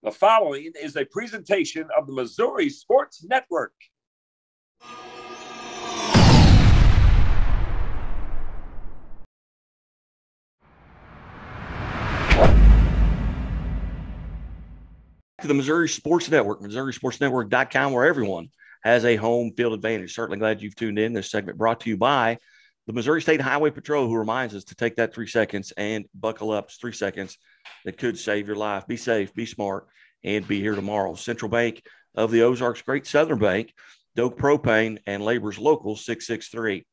The following is a presentation of the Missouri Sports Network. To the Missouri Sports Network, MissouriSportsNetwork.com, where everyone has a home field advantage. Certainly glad you've tuned in. This segment brought to you by the Missouri State Highway Patrol, who reminds us to take that 3 seconds and buckle up. It's 3 seconds that could save your life. Be safe, be smart, and be here tomorrow. Central Bank of the Ozarks, Great Southern Bank, Doak Propane, and Labor's Local 663.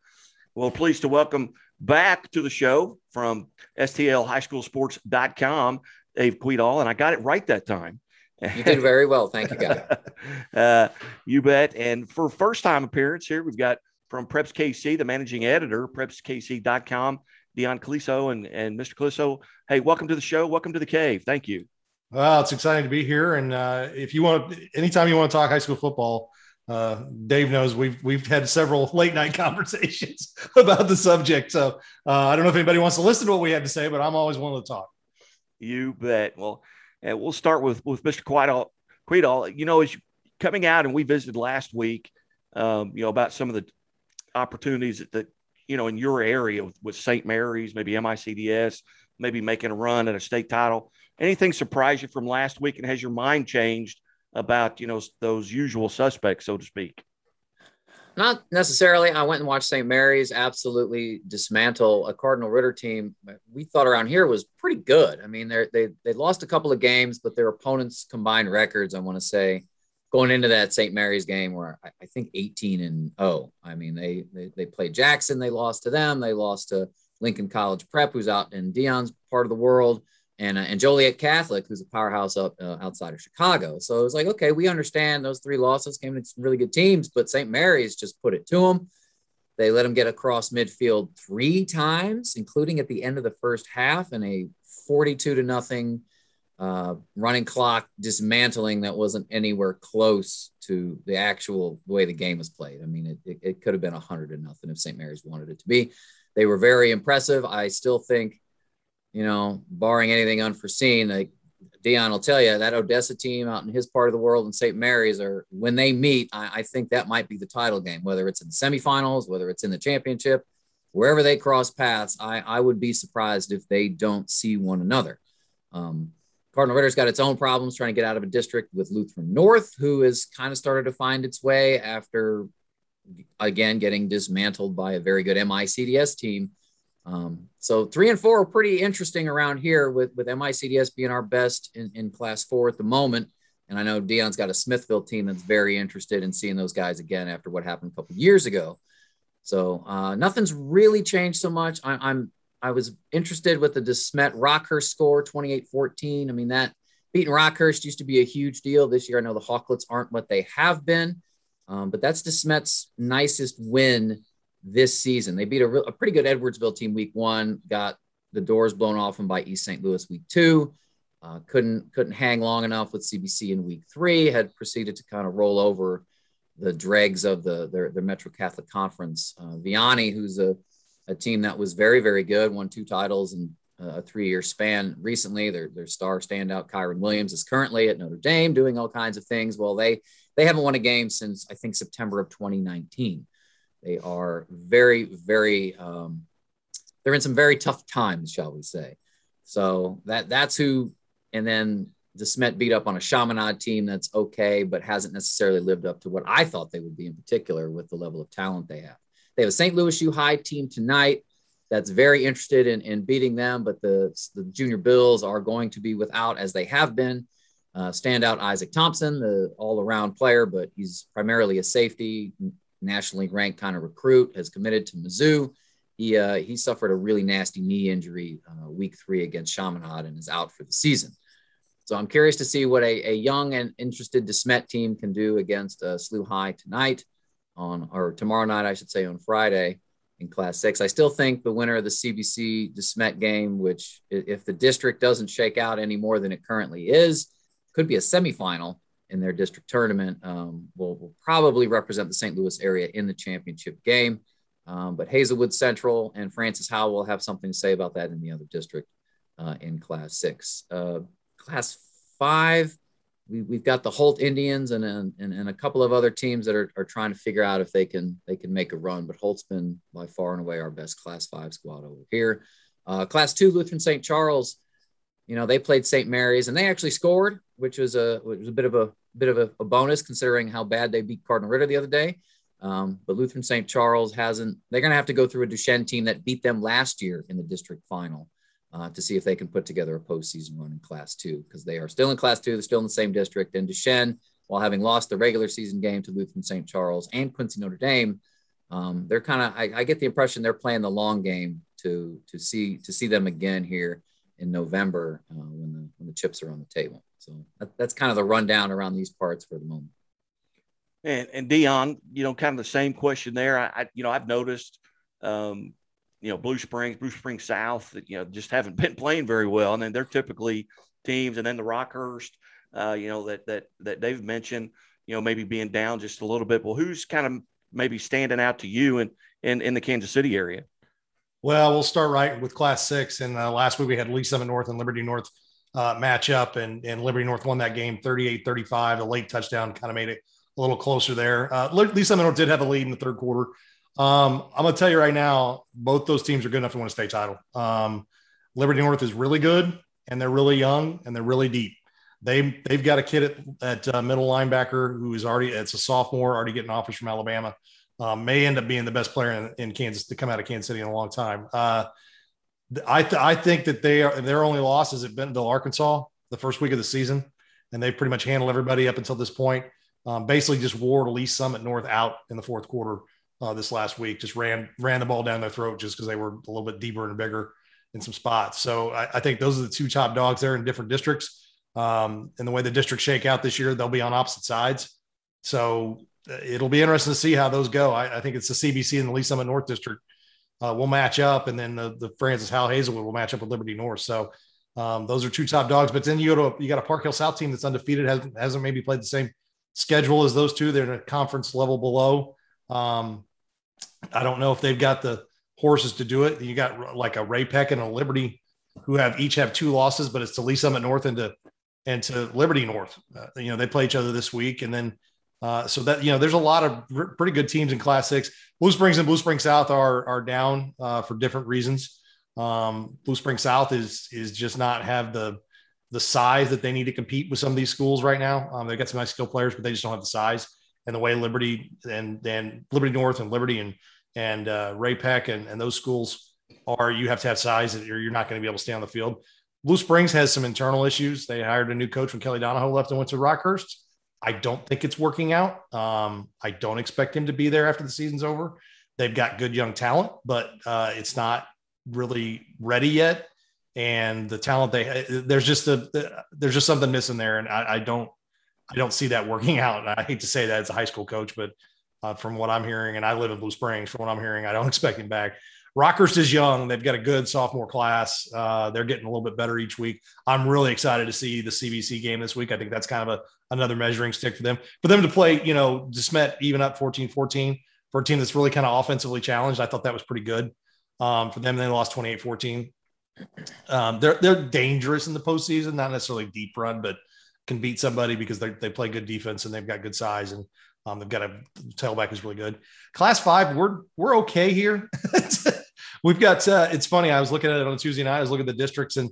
Well, pleased to welcome back to the show from STLHighSchoolSports.com, Dave Quedall, and I got it right that time. You did very well. Thank you, guys. You bet. And for first-time appearance here, we've got from Preps KC, the managing editor, PrepsKC.com, Dion Caliso. And Mr. Caliso, hey, welcome to the show. Welcome to the cave. Thank you. Well, it's exciting to be here. And if you want, anytime you want to talk high school football, Dave knows we've had several late night conversations about the subject. So I don't know if anybody wants to listen to what we have to say, but I'm always willing to talk. You bet. Well, and we'll start with Mr. Quedall. You know, as coming out, and we visited last week, about some of the opportunities that in your area with St. Mary's, maybe MICDS, maybe making a run at a state title. Anything surprise you from last week, and has your mind changed about those usual suspects, so to speak? Not necessarily. I went and watched St. Mary's absolutely dismantle a Cardinal Ritter team we thought around here was pretty good. I mean, they lost a couple of games, but their opponents' combined records, I want to say, going into that St. Mary's game were, I think, 18-0. I mean, they played Jackson. They lost to them. They lost to Lincoln College Prep, who's out in Dion's part of the world, and Joliet Catholic, who's a powerhouse outside of Chicago. So it was like, okay, we understand those three losses came to some really good teams, but St. Mary's just put it to them. They let them get across midfield 3 times, including at the end of the first half, and a 42-0 running clock dismantling that wasn't anywhere close to the way the game was played. I mean, it could have been 100-0 if St. Mary's wanted it to be. They were very impressive. I still think, barring anything unforeseen, like Dion will tell you, that Odessa team out in his part of the world and St. Mary's when they meet, I think that might be the title game, whether it's in the semifinals, whether it's in the championship, wherever they cross paths. I would be surprised if they don't see one another. Cardinal Ritter's got its own problems trying to get out of a district with Lutheran North, who has kind of started to find its way after, again, getting dismantled by a very good MICDS team. So 3 and 4 are pretty interesting around here with MICDS being our best in Class 4 at the moment. And I know Dion's got a Smithville team that's very interested in seeing those guys again after what happened a couple of years ago. So nothing's really changed so much. I was interested with the DeSmet Rockhurst score, 28-14. I mean, that beating Rockhurst used to be a huge deal. This year, I know the Hawklets aren't what they have been, but that's DeSmet's nicest win this season. They beat a pretty good Edwardsville team week 1, got the doors blown off them by East St. Louis week 2, couldn't hang long enough with CBC in week 3, had proceeded to kind of roll over the dregs of their Metro Catholic Conference. Vianney, who's a team that was very, very good, won 2 titles in a 3-year span recently. Their star standout, Kyron Williams, is currently at Notre Dame doing all kinds of things. Well, they haven't won a game since, I think, September of 2019. They are very, very they're in some very tough times, shall we say. So that's who. And then DeSmet beat up on a Chaminade team that's okay, but hasn't necessarily lived up to what I thought they would be, in particular with the level of talent they have. They have a St. Louis U High team tonight that's very interested in beating them, but the Junior Bills are going to be without, as they have been, standout Isaac Thompson, the all-around player, but he's primarily a safety, nationally ranked kind of recruit, has committed to Mizzou. He suffered a really nasty knee injury week 3 against Chaminade and is out for the season. So I'm curious to see what a young and interested DeSmet team can do against SLU High tonight or tomorrow night, I should say, on Friday in Class 6. I still think the winner of the CBC DeSmet game, which if the district doesn't shake out any more than it currently is, could be a semifinal in their district tournament, will probably represent the St. Louis area in the championship game. But Hazelwood Central and Francis Howell will have something to say about that in the other district in Class 6. Class 5, we've got the Holt Indians and a couple of other teams that are trying to figure out if they can make a run. But Holt's been by far and away our best Class 5 squad over here. Class 2, Lutheran St. Charles, they played St. Mary's and they actually scored, which was a bit of a bonus considering how bad they beat Cardinal Ritter the other day. But Lutheran St. Charles they're going to have to go through a Duchesne team that beat them last year in the district final to see if they can put together a postseason run in Class 2, because they are still in Class 2. They're still in the same district. And Duchesne, while having lost the regular season game to Lutheran St. Charles and Quincy Notre Dame, they're kind of, I get the impression they're playing the long game to see them again here in November when the chips are on the table. So that's kind of the rundown around these parts for the moment. And Dion, kind of the same question there. I've noticed, Blue Springs South, just haven't been playing very well. And then they're typically teams, and then the Rockhurst, that Dave mentioned, maybe being down just a little bit. Well, who's kind of maybe standing out to you in the Kansas City area? Well, we'll start right with Class 6. And last week we had Lee Summit North and Liberty North match up, and Liberty North won that game 38-35. The late touchdown kind of made it a little closer there. Lee Summit North did have a lead in the third quarter. I'm going to tell you right now, both those teams are good enough to win a state title. Liberty North is really good, and they're really young, and they're really deep. They've got a kid at middle linebacker who is it's a sophomore, already getting offers from Alabama. May end up being the best player in Kansas to come out of Kansas City in a long time. I think that their only loss is at Bentonville, Arkansas, the first week of the season, and they pretty much handled everybody up until this point. Basically just wore Lee Summit North out in the fourth quarter this last week. Just ran the ball down their throat just because they were a little bit deeper and bigger in some spots. So I think those are the two top dogs there in different districts. And the way the districts shake out this year, they'll be on opposite sides. So it'll be interesting to see how those go. I think it's the CBC and the Lee Summit North district will match up, and then the Francis Howell Hazelwood will match up with Liberty North. So those are two top dogs. But then you got a Park Hill South team that's undefeated, hasn't maybe played the same schedule as those two. They're in a conference level below. I don't know if they've got the horses to do it. You got like a Ray Peck and a Liberty who each have two losses, but it's to Lee Summit North and to Liberty North. They play each other this week, and then so that there's a lot of pretty good teams in Class 6. Blue Springs and Blue Springs South are down for different reasons. Blue Springs South is just not have the size that they need to compete with some of these schools right now. They've got some nice skill players, but they just don't have the size. And the way Liberty and Liberty North and Liberty and Ray Peck and those schools are, you have to have size or you're not going to be able to stay on the field. Blue Springs has some internal issues. They hired a new coach when Kelly Donahoe left and went to Rockhurst. I don't think it's working out. I don't expect him to be there after the season's over. They've got good young talent, but it's not really ready yet. And the talent there's just something missing there. And I don't see that working out. I hate to say that as a high school coach, but from what I'm hearing, and I live in Blue Springs, from what I'm hearing, I don't expect him back. Rockhurst is young. They've got a good sophomore class. They're getting a little bit better each week. I'm really excited to see the CBC game this week. I think that's kind of another measuring stick for them. For them to play, DeSmet even up 14-14 for a team that's really kind of offensively challenged. I thought that was pretty good for them. They lost 28-14. They're dangerous in the postseason, not necessarily deep run, but can beat somebody because they play good defense and they've got good size, and they've got a tailback who's really good. Class 5, we're okay here. We've got it's funny. I was looking at it on Tuesday night. I was looking at the districts, and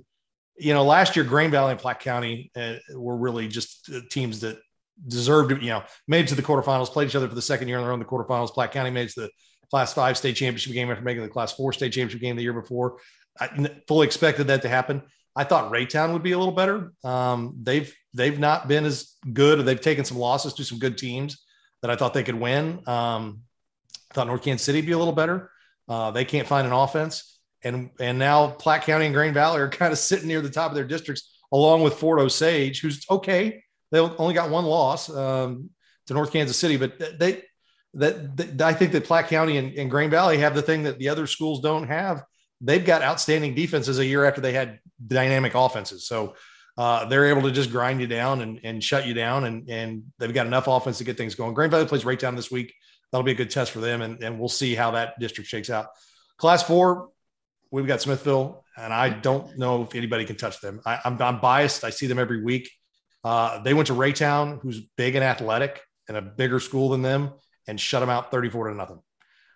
last year Grain Valley and Platte County were really just teams that deserved to, made it to the quarterfinals, played each other for the second year in a row in the quarterfinals. Platte County made it to the Class 5 state championship game after making the Class 4 state championship game the year before. I fully expected that to happen. I thought Raytown would be a little better. They've not been as good. They've taken some losses to some good teams that I thought they could win. I thought North Kansas City would be a little better. They can't find an offense. And now Platte County and Grain Valley are kind of sitting near the top of their districts, along with Fort Osage, who's okay. They only got one loss to North Kansas City, but I think that Platte County and Grain Valley have the thing that the other schools don't have. They've got outstanding defenses a year after they had dynamic offenses. So they're able to just grind you down and shut you down. And they've got enough offense to get things going. Grain Valley plays Raytown this week. That'll be a good test for them. And we'll see how that district shakes out. Class 4, we've got Smithville, and I don't know if anybody can touch them. I'm biased. I see them every week. They went to Raytown, who's big and athletic and a bigger school than them, and shut them out 34-0.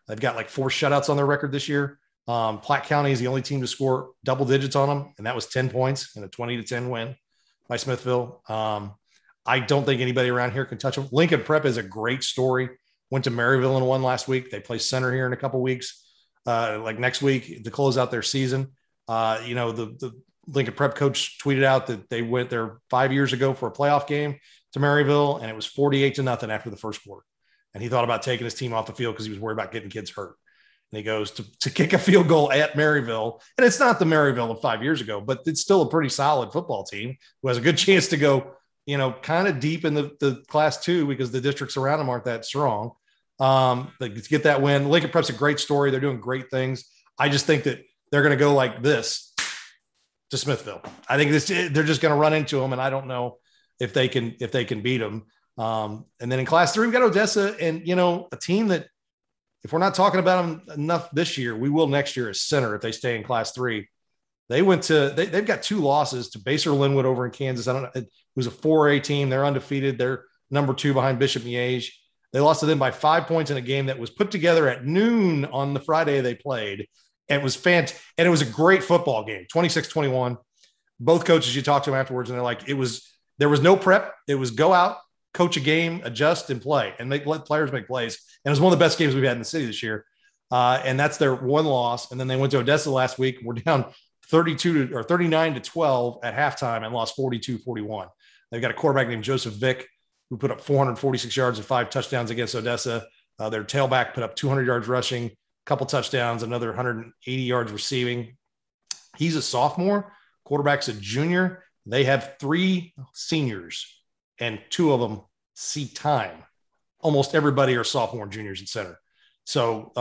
They've got like 4 shutouts on their record this year. Platte County is the only team to score double digits on them, and that was 10 points in a 20-10 win by Smithville. I don't think anybody around here can touch them. Lincoln Prep is a great story. Went to Maryville and won last week. They play center here in a couple weeks, like next week to close out their season. The Lincoln Prep coach tweeted out that they went there 5 years ago for a playoff game to Maryville, and it was 48-0 after the first quarter. And he thought about taking his team off the field because he was worried about getting kids hurt. And he goes to kick a field goal at Maryville. And it's not the Maryville of 5 years ago, but it's still a pretty solid football team who has a good chance to go, kind of deep in the Class 2 because the districts around them aren't that strong. They get that win. Lincoln Prep's a great story. They're doing great things. I just think that they're going to go like this to Smithville. I think they're just going to run into them, and I don't know if they can beat them. And then in Class 3, we've got Odessa, and a team that, if we're not talking about them enough this year, we will next year as Center if they stay in Class 3. They've got 2 losses to Baser Linwood over in Kansas. It was a 4A team. They're undefeated. They're number 2 behind Bishop Miege. They lost to them by 5 points in a game that was put together at noon on the Friday they played. And it was fantastic. And it was a great football game, 26-21. Both coaches, you talk to them afterwards, and they're like, there was no prep. It was go out, coach a game, adjust, and play, and let players make plays. And it was one of the best games we've had in the city this year. And that's their one loss. And then they went to Odessa last week. We're down 39-12 at halftime and lost 42-41. They've got a quarterback named Joseph Vick who put up 446 yards and 5 touchdowns against Odessa. Their tailback put up 200 yards rushing, a couple touchdowns, another 180 yards receiving. He's a sophomore. Quarterback's a junior. They have 3 seniors, and 2 of them see time. Almost everybody are sophomore and juniors at center. So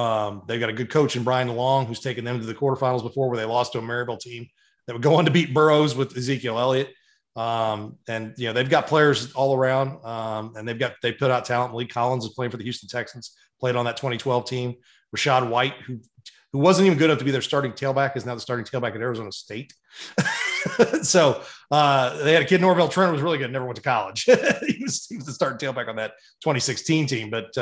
they've got a good coach in Brian Long, who's taken them to the quarterfinals before, where they lost to a Maryville team that would go on to beat Burroughs with Ezekiel Elliott. And they've got players all around, and they put out talent. Lee Collins is playing for the Houston Texans, played on that 2012 team. Rashad White, who wasn't even good enough to be their starting tailback, is now the starting tailback at Arizona State. So they had a kid in Norvell Trent who was really good, never went to college. he was the starting tailback on that 2016 team. But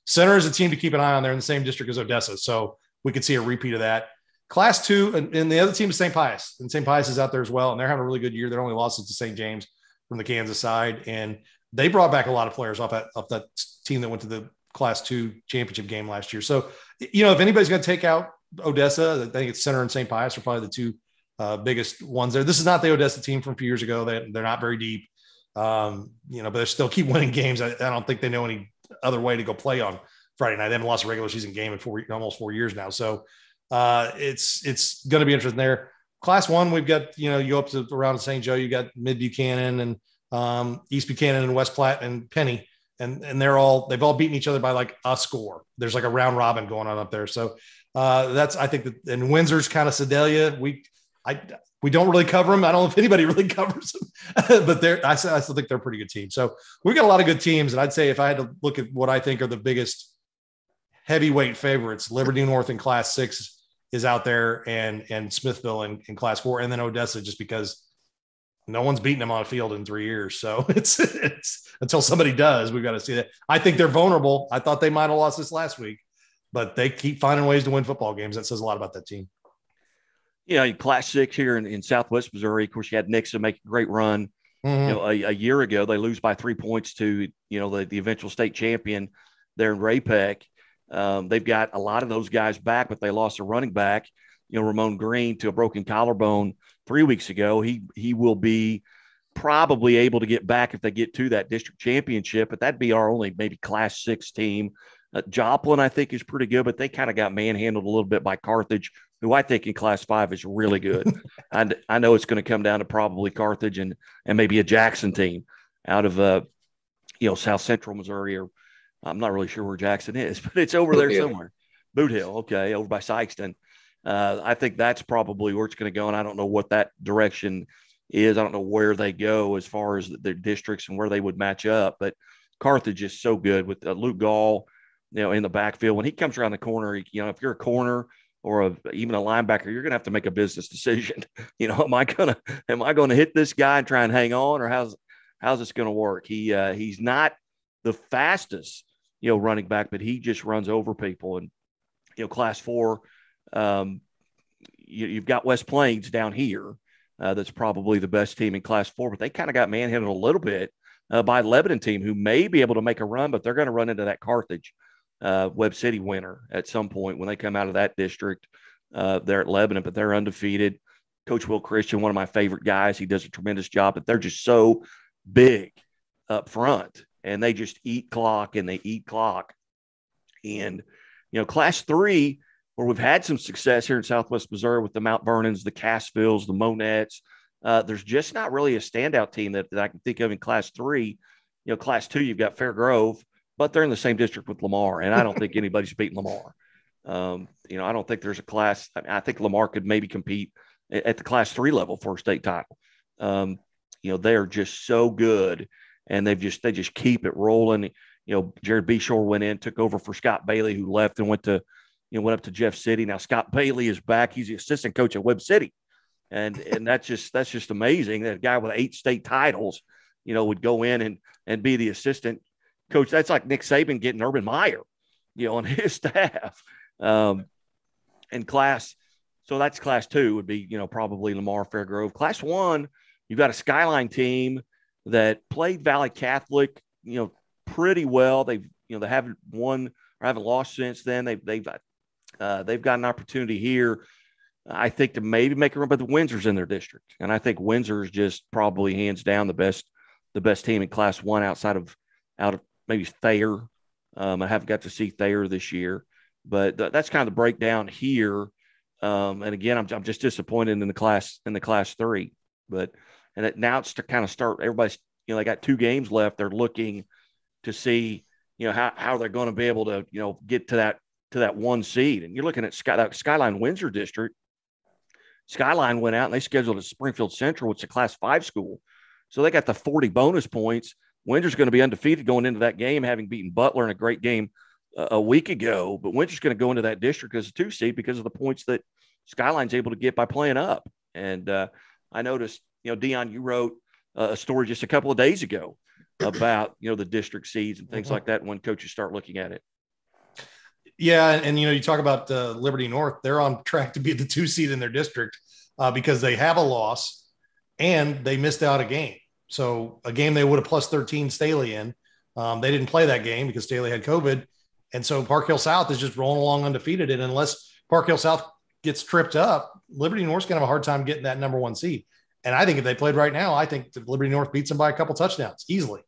Center is a team to keep an eye on. They're in the same district as Odessa, so we could see a repeat of that. Class 2, and the other team is St. Pius. And St. Pius is out there as well, and they're having a really good year. Their only loss is to St. James from the Kansas side, and they brought back a lot of players off that team that went to the Class 2 championship game last year. So, if anybody's going to take out Odessa, I think it's Center and St. Pius are probably the 2 biggest ones there. This is not the Odessa team from a few years ago. They're not very deep, but they still keep winning games. I don't think they know any other way to go play on Friday night. They haven't lost a regular season game in almost 4 years now. So it's going to be interesting there. Class 1, we've got, you go up to around St. Joe, you got Mid Buchanan and East Buchanan and West Platte and Penny. And they've all beaten each other by like a score. There's like a round robin going on up there. So I think that, and Windsor's kind of Sedalia. We don't really cover them. I don't know if anybody really covers them, but I still think they're a pretty good team. So we've got a lot of good teams. And I'd say if I had to look at what I think are the biggest heavyweight favorites, Liberty North in Class 6 is out there, and Smithville in Class 4, and then Odessa, just because no one's beaten them on a field in 3 years. So it's until somebody does, we've got to see that. I think they're vulnerable. I thought they might have lost this last week, but they keep finding ways to win football games. That says a lot about that team. Class 6 here in Southwest Missouri. Of course, you had Nixon make a great run. Mm-hmm. A year ago, they lose by 3 points to, the eventual state champion there in Ray-Pec. They've got a lot of those guys back, but they lost a running back, Ramon Green, to a broken collarbone 3 weeks ago. He will be probably able to get back if they get to that district championship, but that'd be our only maybe Class 6 team. Joplin, I think, is pretty good, but they kind of got manhandled a little bit by Carthage, who I think in Class 5 is really good. And I know it's going to come down to probably Carthage and maybe a Jackson team out of South Central Missouri, or I'm not really sure where Jackson is, but it's over there somewhere. Boot Hill, okay, over by Sykeston. I think that's probably where it's going to go, and I don't know what that direction is. I don't know where they go as far as their districts and where they would match up, but Carthage is so good with Luke Gall, in the backfield. When he comes around the corner, if you're a corner or even a linebacker, you're going to have to make a business decision. Am I going to hit this guy and try and hang on, or how's how's this going to work? He's not the fastest, running back, but he just runs over people. And, Class 4, you've got West Plains down here. That's probably the best team in Class 4, but they kind of got manhandled a little bit by a Lebanon team who may be able to make a run, but they're going to run into that Carthage Webb City winner at some point when they come out of that district there at Lebanon, but they're undefeated. Coach Will Christian, one of my favorite guys, he does a tremendous job, but they're just so big up front, and they just eat clock and they eat clock. And, Class 3, where we've had some success here in Southwest Missouri with the Mount Vernons, the Cassvilles, the Monettes, there's just not really a standout team that I can think of in Class 3. Class 2, you've got Fair Grove, but they're in the same district with Lamar, and I don't think anybody's beating Lamar. I don't think there's a class. I think Lamar could maybe compete at the Class 3 level for a state title. They're just so good, and they just keep it rolling. Jared Beshore went in, took over for Scott Bailey, who left and went up to Jeff City. Now Scott Bailey is back. He's the assistant coach at Webb City. And that's just amazing that a guy with 8 state titles, would go in and be the assistant coach. That's like Nick Saban getting Urban Meyer, on his staff. So that's Class 2 would be, probably Lamar, Fairgrove. Class 1, you've got a Skyline team that played Valley Catholic, pretty well. They haven't won or haven't lost since then. They've got an opportunity here, I think, to maybe make a run, but the Windsor's in their district. And I think Windsor is just probably hands down the best team in Class 1 out of maybe Thayer. I haven't got to see Thayer this year, but that's kind of the breakdown here. And again, I'm just disappointed in the Class 3, now it's to kind of start. Everybody's, they got 2 games left. They're looking to see, how they're going to be able to, get to that 1 seed. And you're looking at that Skyline Windsor district. Skyline went out and they scheduled at Springfield Central, which is a Class 5 school. So they got the 40 bonus points. Windsor's going to be undefeated going into that game, having beaten Butler in a great game a week ago. But Windsor's going to go into that district as a 2 seed because of the points that Skyline's able to get by playing up. And I noticed, Dion, you wrote a story just a couple of days ago about, the district seeds and things like that when coaches start looking at it. Yeah. And, you talk about Liberty North, they're on track to be the 2 seed in their district because they have a loss and they missed out a game. So a game they would have plus 13 Staley in. They didn't play that game because Staley had COVID. And so Park Hill South is just rolling along undefeated. And unless Park Hill South gets tripped up, Liberty North's going to have a hard time getting that number 1 seed. And I think if they played right now, I think Liberty North beats them by a couple touchdowns easily.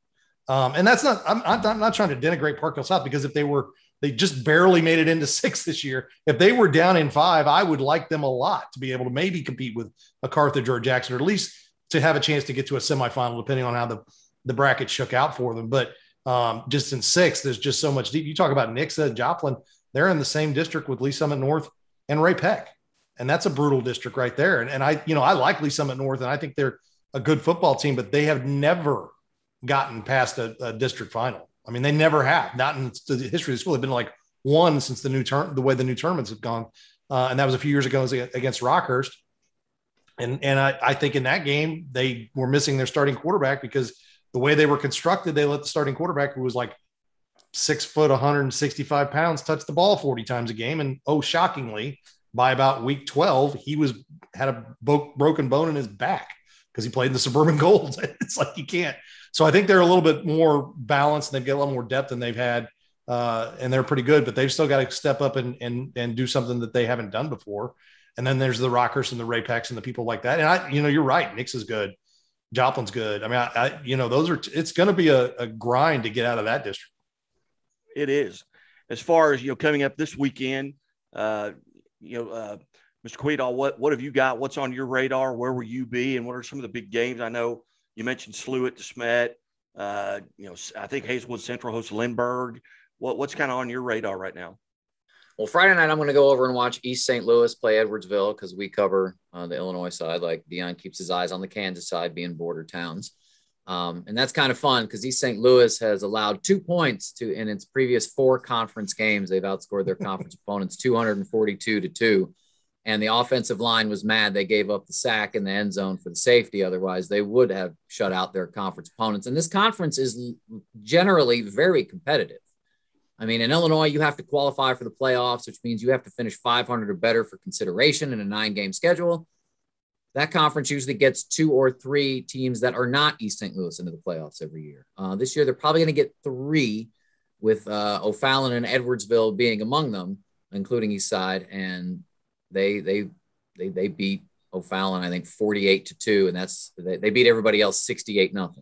And that's not, I'm not trying to denigrate Park Hill South, because if they just barely made it into 6 this year. If they were down in 5, I would like them a lot to be able to maybe compete with a Carthage or a Jackson, or at least to have a chance to get to a semifinal, depending on how the bracket shook out for them. But just in 6, there's just so much deep. You talk about Nixa, Joplin, they're in the same district with Lee Summit North and Ray Peck. And that's a brutal district right there. And I like Lee Summit North, and I think they're a good football team, but they have never gotten past a district final. I mean, they never have, not in the history of the school. They've been like 1 since the way the new tournaments have gone. And that was a few years ago against Rockhurst. And I think in that game, they were missing their starting quarterback, because the way they were constructed, they let the starting quarterback, who was like 6 foot, 165 pounds, touch the ball 40 times a game. And shockingly, by about week 12, he had a broken bone in his back because he played in the Suburban Gold. It's like, you can't. So I think they're a little bit more balanced, and they've got a lot more depth than they've had. And they're pretty good, but they've still got to step up and do something that they haven't done before. And then there's the Rockers and the Ray Pecks and the people like that. And you're right. Nix is good. Joplin's good. I mean, it's going to be a grind to get out of that district. It is. As far as, coming up this weekend, Mr. Quedal, what have you got? What's on your radar? Where will you be? And what are some of the big games? I know you mentioned Sluitt, DeSmet. I think Hazelwood Central hosts Lindbergh. What's kind of on your radar right now? Well, Friday night, I'm going to go over and watch East St. Louis play Edwardsville, because we cover the Illinois side, like Dion keeps his eyes on the Kansas side, being border towns. And that's kind of fun, because East St. Louis has allowed 2 points in its previous 4 conference games. They've outscored their conference opponents 242-2. and the offensive line was mad. They gave up the sack in the end zone for the safety. Otherwise, they would have shut out their conference opponents. And this conference is generally very competitive. I mean, in Illinois, you have to qualify for the playoffs, which means you have to finish 500 or better for consideration in a 9-game schedule. That conference usually gets 2 or 3 teams that are not East St. Louis into the playoffs every year. This year, they're probably going to get 3, with O'Fallon and Edwardsville being among them, including East Side. And they beat O'Fallon, I think 48-2, and they beat everybody else 68-0,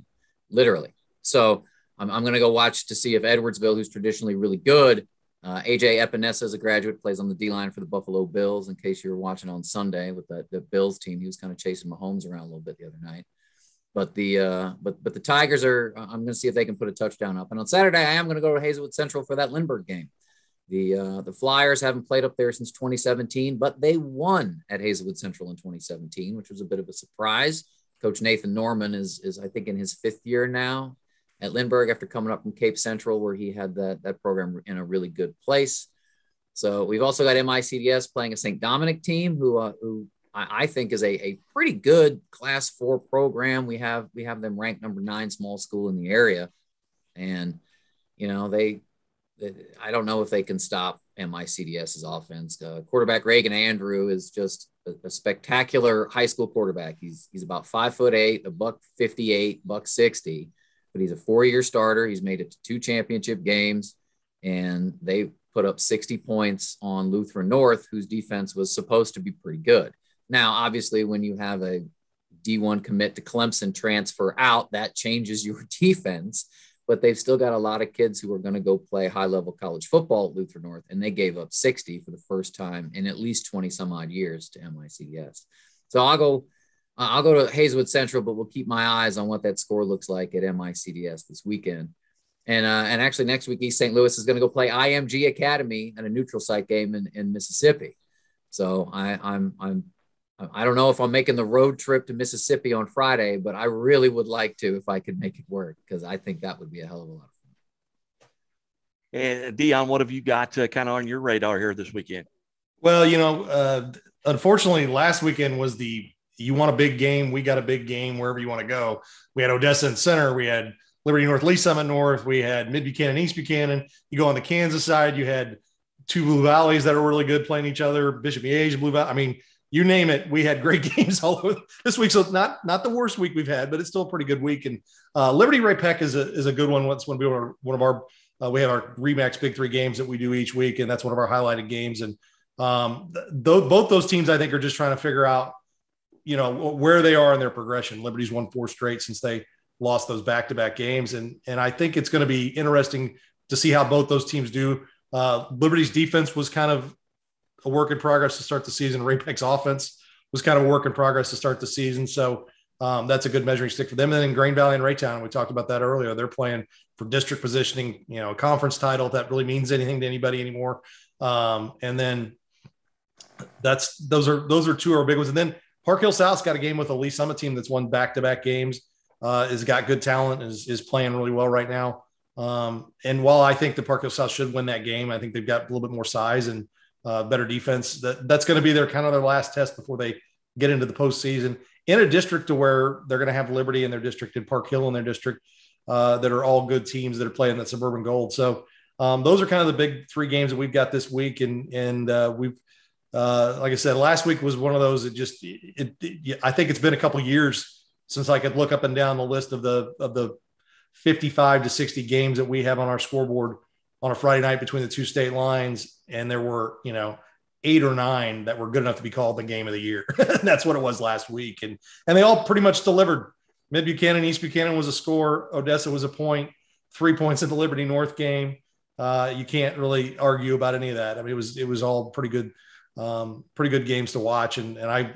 literally. So I'm going to go watch to see if Edwardsville, who's traditionally really good, AJ Epinesa is a graduate, plays on the D-line for the Buffalo Bills, in case you were watching on Sunday with the Bills team. He was kind of chasing Mahomes around a little bit the other night. But the Tigers I'm going to see if they can put a touchdown up. And on Saturday, I am going to go to Hazelwood Central for that Lindbergh game. The Flyers haven't played up there since 2017, but they won at Hazelwood Central in 2017, which was a bit of a surprise. Coach Nathan Norman is I think in his 5th year now at Lindbergh, after coming up from Cape Central, where he had that program in a really good place. So we've also got MICDS playing a St. Dominic team who I think is a pretty good Class 4 program. We have them ranked number 9 small school in the area. And, you know, I don't know if they can stop MICDS's offense. Quarterback Reagan Andrew is just a spectacular high school quarterback. He's about 5'8", $158, $160, but he's a 4-year starter. He's made it to 2 championship games, and they put up 60 points on Lutheran North, whose defense was supposed to be pretty good. Now, obviously, when you have a D1 commit to Clemson transfer out, that changes your defense. But they've still got a lot of kids who are going to go play high-level college football at Lutheran North, and they gave up 60 for the first time in at least 20-some-odd years to MICDS. So I'll go to Hazelwood Central, but we'll keep my eyes on what that score looks like at MICDS this weekend. And actually next week, East St. Louis is going to go play IMG Academy at a neutral site game in Mississippi. So I don't know if I'm making the road trip to Mississippi on Friday, but I really would like to if I could make it work, because I think that would be a hell of a lot of fun. And Dion, what have you got kind of on your radar here this weekend? Well, you know, unfortunately, last weekend was you want a big game. We got a big game wherever you want to go. We had Odessa in center. We had Liberty North, Lee Summit North. We had Mid Buchanan, East Buchanan. You go on the Kansas side, you had 2 Blue Valleys that are really good playing each other. Bishop Miege, Blue Valley. I mean, you name it, we had great games all over this week. So not the worst week we've had, but it's still a pretty good week. And Liberty Ray Peck is a good one. Once when we were one of our we have our Remax Big 3 games that we do each week, and that's one of our highlighted games. And both those teams, I think, are just trying to figure out, you know, where they are in their progression. Liberty's won 4 straight since they lost those back-to-back games, and I think it's going to be interesting to see how both those teams do. Liberty's defense was kind of a work in progress to start the season. Ray Peck's offense was kind of a work in progress to start the season. So that's a good measuring stick for them. And then in Grain Valley and Raytown, we talked about that earlier. They're playing for district positioning, you know, a conference title, if that really means anything to anybody anymore. And then those are 2 of our big ones. And then Park Hill South's got a game with a Lee Summit team that's won back-to-back games, has got good talent, is playing really well right now. And while I think the Park Hill South should win that game, I think they've got a little bit more size and better defense. That's going to be their last test before they get into the postseason in a district to where they're going to have Liberty in their district and Park Hill in their district that are all good teams that are playing that Suburban Gold. So those are kind of the big 3 games that we've got this week. And we've, like I said, last week was one of those that I think it's been a couple of years since I could look up and down the list of the 55 to 60 games that we have on our scoreboard on a Friday night between the 2 state lines. And there were, you know, 8 or 9 that were good enough to be called the game of the year. That's what it was last week. And they all pretty much delivered. Mid Buchanan, East Buchanan was a score. Odessa was a point, 3 points in the Liberty North game. You can't really argue about any of that. I mean, it was all pretty good games to watch. And I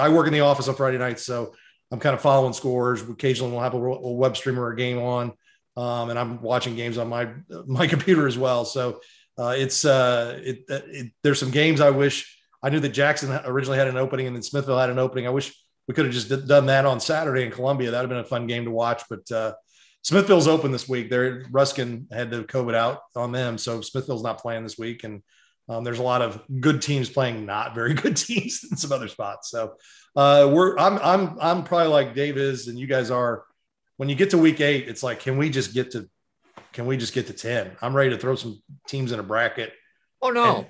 work in the office on Friday nights, so I'm kind of following scores. Occasionally we'll have a web stream or a game on. And I'm watching games on my computer as well. So there's some games I wish I knew that Jackson originally had an opening and then Smithville had an opening. I wish we could have just done that on Saturday in Columbia. That'd have been a fun game to watch. But Smithville's open this week. Ruskin had the COVID out on them, so Smithville's not playing this week. And There's a lot of good teams playing not very good teams in some other spots. So I'm probably like Dave is, and you guys are. When you get to week 8, it's like, can we just get to 10? I'm ready to throw some teams in a bracket. Oh no.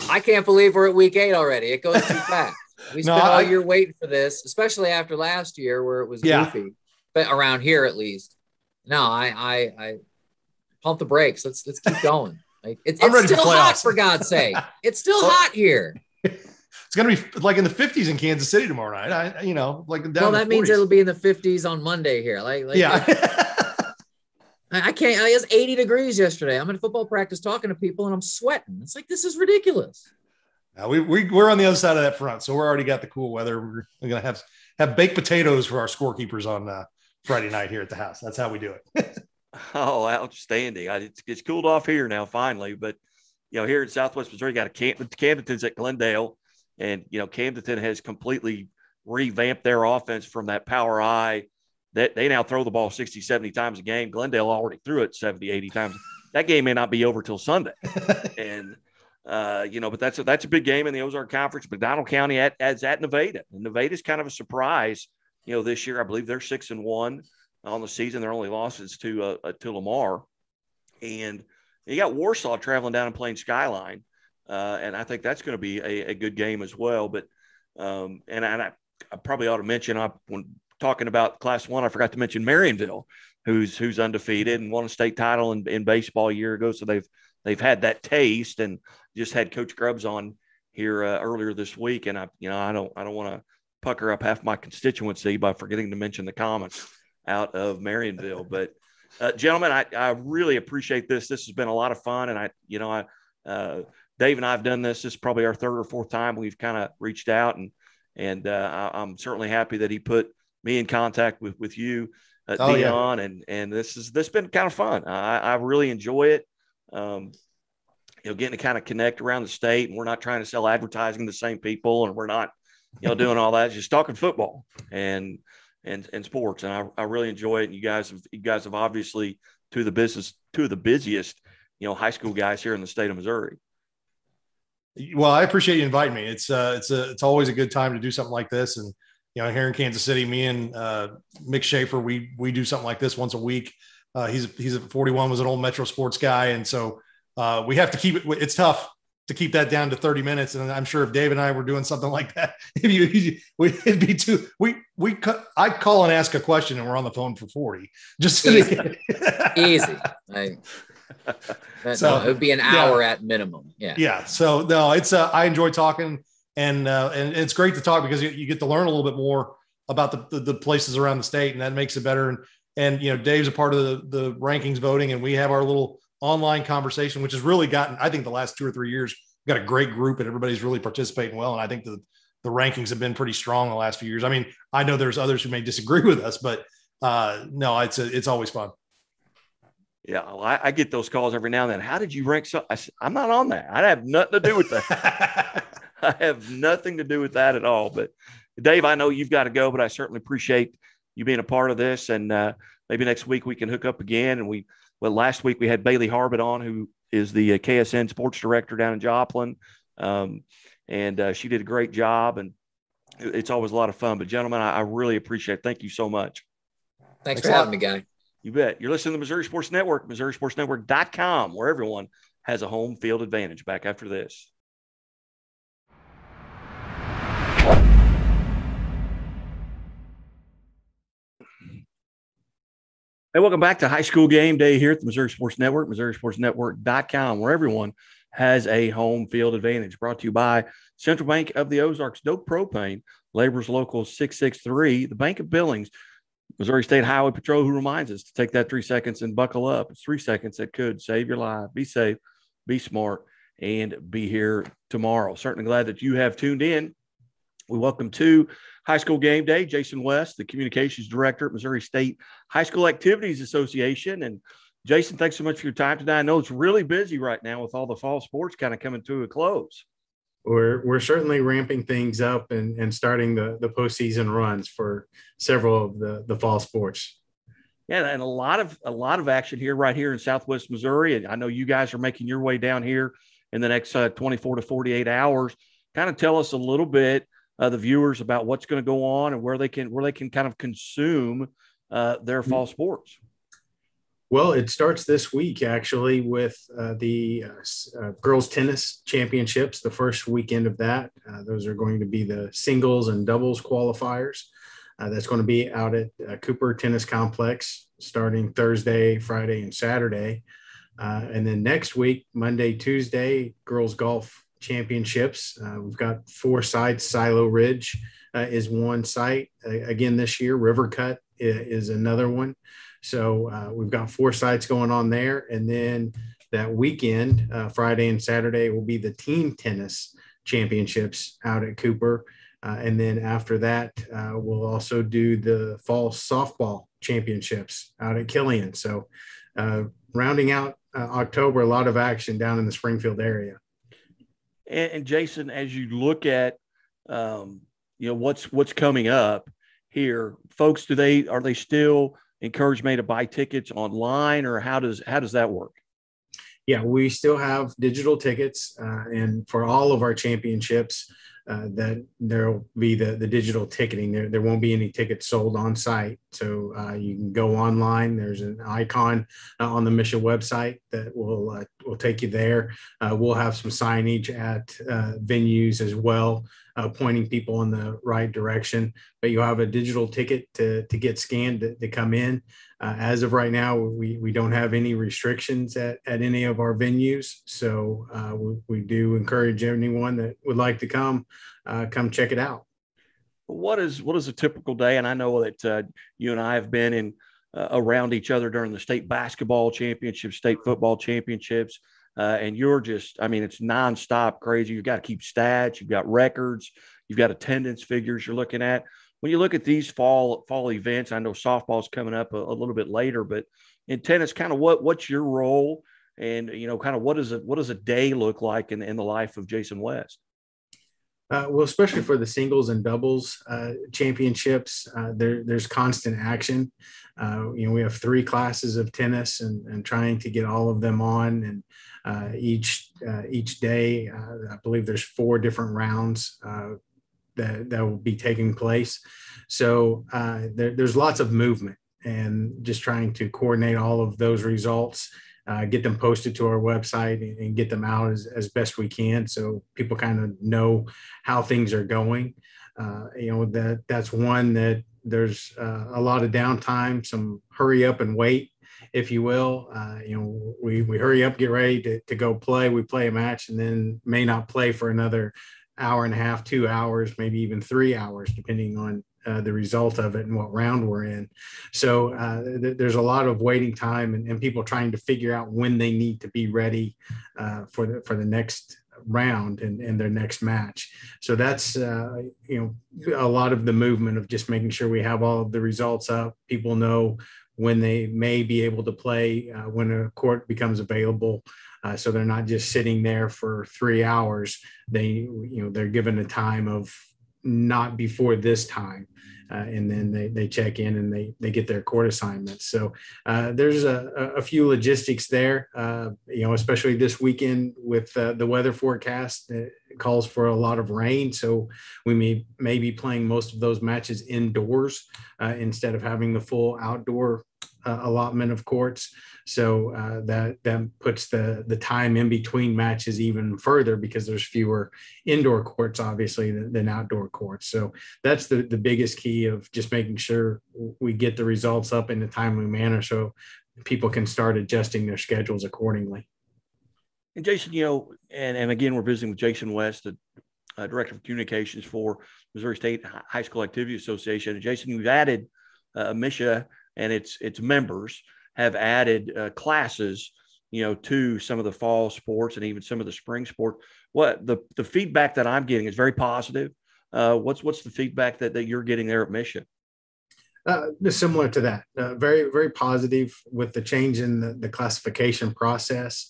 I can't believe we're at week 8 already. It goes too fast. We spent all year waiting for this, especially after last year where it was goofy, but around here at least. No, I pump the brakes. Let's keep going. Like it's still hot, for God's sake. It's still hot here. It's going to be like in the 50s in Kansas City tomorrow night. That means it'll be in the 50s on Monday here. Yeah. I can't. It was 80 degrees yesterday. I'm in football practice talking to people and I'm sweating. It's like, this is ridiculous. We're on the other side of that front, so we're already got the cool weather. We're going to have baked potatoes for our scorekeepers on Friday night here at the house. That's how we do it. Oh, outstanding. It's cooled off here now, finally. But, here in Southwest Missouri, got Camdenton's at Glendale. And, Camdenton has completely revamped their offense from that power I. That they now throw the ball 60, 70 times a game. Glendale already threw it 70, 80 times. That game may not be over till Sunday. And, but that's a big game in the Ozark Conference. McDonald County adds at Nevada. And Nevada's kind of a surprise, this year. I believe they're 6-1 on the season. Their only losses to Lamar. And you got Warsaw traveling down and playing Skyline. And I think that's going to be a good game as well. But I probably ought to mention, when talking about Class 1, I forgot to mention Marionville, who's undefeated and won a state title in baseball a year ago. So they've had that taste, and just had Coach Grubbs on here earlier this week. And I don't want to pucker up half my constituency by forgetting to mention the Comets out of Marionville. But gentlemen, I really appreciate this. This has been a lot of fun, and Dave and I have done this. This is probably our 3rd or 4th time we've kind of reached out, and I'm certainly happy that he put me in contact with you, Dion, and this has been kind of fun. I really enjoy it. Getting to kind of connect around the state, and we're not trying to sell advertising to the same people, and we're not, doing all that. It's just talking football and sports, and I really enjoy it. And you guys have obviously two of the busiest, high school guys here in the state of Missouri. Well, I appreciate you inviting me. It's always a good time to do something like this. And, here in Kansas City, me and Mick Schaefer, we do something like this once a week. He's at 41, was an old Metro Sports guy. And so we have to keep it. It's tough to keep that down to 30 minutes. And I'm sure if Dave and I were doing something like that, it'd be too, I'd call and ask a question and we're on the phone for 40. Just easy. It would be an hour at minimum. Yeah. So no, it's I enjoy talking, and it's great to talk because you get to learn a little bit more about the places around the state, and that makes it better. And Dave's a part of the rankings voting, and we have our little online conversation, which has really gotten, I think, the last 2 or 3 years, we've got a great group and everybody's really participating well. And I think the rankings have been pretty strong the last few years. I mean, I know there's others who may disagree with us, but no, it's always fun. Yeah, well, I get those calls every now and then. How did you rank? I'm not on that. I have nothing to do with that. I have nothing to do with that at all. But Dave, I know you've got to go, but I certainly appreciate you being a part of this. And maybe next week we can hook up again. And last week we had Bailey Harbit on, who is the KSN sports director down in Joplin. And she did a great job, and it's always a lot of fun. But gentlemen, I really appreciate it. Thank you so much. Thanks for having me, guy. You bet. You're listening to the Missouri Sports Network, MissouriSportsNetwork.com, where everyone has a home field advantage. Back after this. Hey, welcome back to High School Game Day here at the Missouri Sports Network, MissouriSportsNetwork.com, where everyone has a home field advantage. Brought to you by Central Bank of the Ozarks, Doak Propane, Laborers Local 663, the Bank of Billings, Missouri State Highway Patrol, who reminds us to take that 3 seconds and buckle up. It's 3 seconds that could save your life. Be safe, be smart, and be here tomorrow. Certainly glad that you have tuned in. We welcome to High School Game Day Jason West, the Communications Director at Missouri State High School Activities Association. And Jason, thanks so much for your time today. I know it's really busy right now with all the fall sports kind of coming to a close. We're certainly ramping things up and starting the postseason runs for several of the fall sports. Yeah, and a lot of action here, right here in Southwest Missouri. And I know you guys are making your way down here in the next 24 to 48 hours. Kind of tell us a little bit, the viewers, about what's going to go on and where they can kind of consume their fall sports. Well, it starts this week actually with the girls tennis championships. The first weekend of that, those are going to be the singles and doubles qualifiers. That's going to be out at Cooper Tennis Complex starting Thursday, Friday, and Saturday. And then next week, Monday, Tuesday, girls golf championships. We've got 4 sites. Silo Ridge is one site. Again, this year, River Cut is another one. So we've got 4 sites going on there. And then that weekend, Friday and Saturday, will be the team tennis championships out at Cooper. And then after that, we'll also do the fall softball championships out at Killian. So rounding out October, a lot of action down in the Springfield area. And Jason, as you look at, what's coming up here, folks, are they still encouraged to buy tickets online, or how does that work? Yeah, we still have digital tickets, and for all of our championships, that there'll be the digital ticketing. There won't be any tickets sold on site. So you can go online. There's an icon on the Misha website that will take you there. We'll have some signage at venues as well, pointing people in the right direction. But you'll have a digital ticket to get scanned to come in. As of right now, we don't have any restrictions at any of our venues. So we do encourage anyone that would like to come check it out. What is a typical day? And I know that you and I have been in around each other during the state basketball championships, state football championships, and you're just, it's nonstop crazy. You've got to keep stats, you've got records, you've got attendance figures you're looking at. When you look at these fall events, I know softball's coming up a little bit later, but in tennis, kind of what's your role, and kind of what does a day look like in the life of Jason West? Well, especially for the singles and doubles championships, there's constant action. We have 3 classes of tennis, and trying to get all of them on. And each day, I believe there's 4 different rounds that will be taking place. So there's lots of movement, and just trying to coordinate all of those results, get them posted to our website, and get them out as best we can, so people kind of know how things are going. That's one that there's a lot of downtime, some hurry up and wait, if you will. We hurry up, get ready to go play. We play a match, and then may not play for another hour and a half, 2 hours, maybe even 3 hours, depending on the result of it and what round we're in. So there's a lot of waiting time, and people trying to figure out when they need to be ready for the next round and their next match. So that's a lot of the movement of just making sure we have all of the results up. People know when they may be able to play, when a court becomes available. So they're not just sitting there for 3 hours. They're given a time of not before this time, and then they check in and they get their court assignments. So there's a few logistics there, especially this weekend with the weather forecast. It calls for a lot of rain, so we may be playing most of those matches indoors instead of having the full outdoor allotment of courts. So that puts the time in between matches even further, because there's fewer indoor courts, obviously, than outdoor courts. So that's the biggest key of just making sure we get the results up in a timely manner, so people can start adjusting their schedules accordingly. And Jason, and again, we're visiting with Jason West, the Director of Communications for Missouri State High School Activity Association. And Jason, you've added Misha and its members have added classes, to some of the fall sports and even some of the spring sports. What the feedback that I'm getting is very positive. What's the feedback that you're getting there at Misha? Similar to that, very, very positive with the change in the classification process,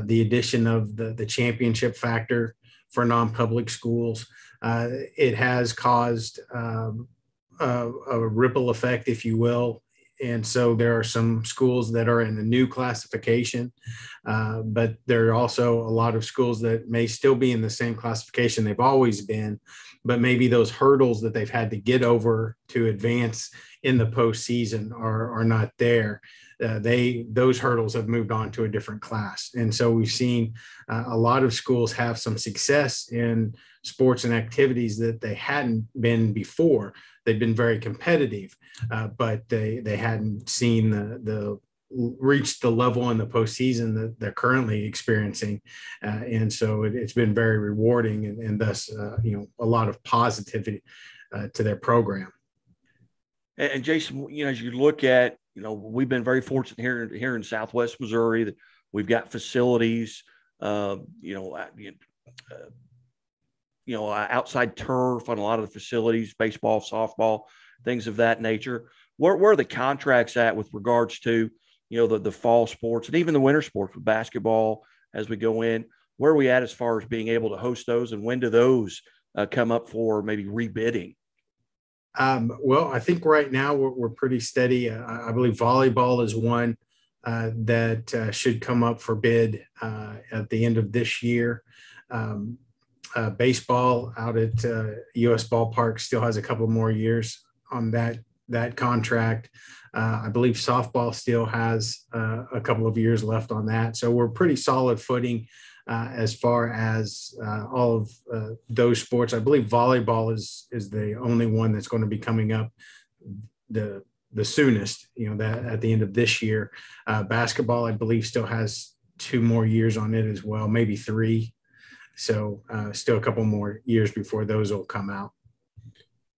the addition of the championship factor for non-public schools. It has caused a ripple effect, if you will, and so there are some schools that are in the new classification, but there are also a lot of schools that may still be in the same classification they've always been, but maybe those hurdles that they've had to get over to advance in the postseason are not there. Those hurdles have moved on to a different class. And so we've seen a lot of schools have some success in sports and activities that they hadn't been before. They've been very competitive, but they hadn't seen the reached the level in the postseason that they're currently experiencing. And so it's been very rewarding and thus, a lot of positivity to their program. And Jason, as you look at, we've been very fortunate here in Southwest Missouri that we've got facilities, outside turf on a lot of the facilities, baseball, softball, things of that nature. Where are the contracts at with regards to, the fall sports and even the winter sports with basketball as we go in? Where are we at as far as being able to host those, and when do those come up for maybe rebidding? Well, I think right now we're pretty steady. I believe volleyball is one that should come up for bid at the end of this year. Baseball out at US Ballpark still has a couple more years on that contract. I believe softball still has a couple of years left on that. So we're pretty solid footing as far as all of those sports. I believe volleyball is the only one that's going to be coming up the soonest, that at the end of this year. Basketball, I believe, still has 2 more years on it as well, maybe 3. So still a couple more years before those will come out.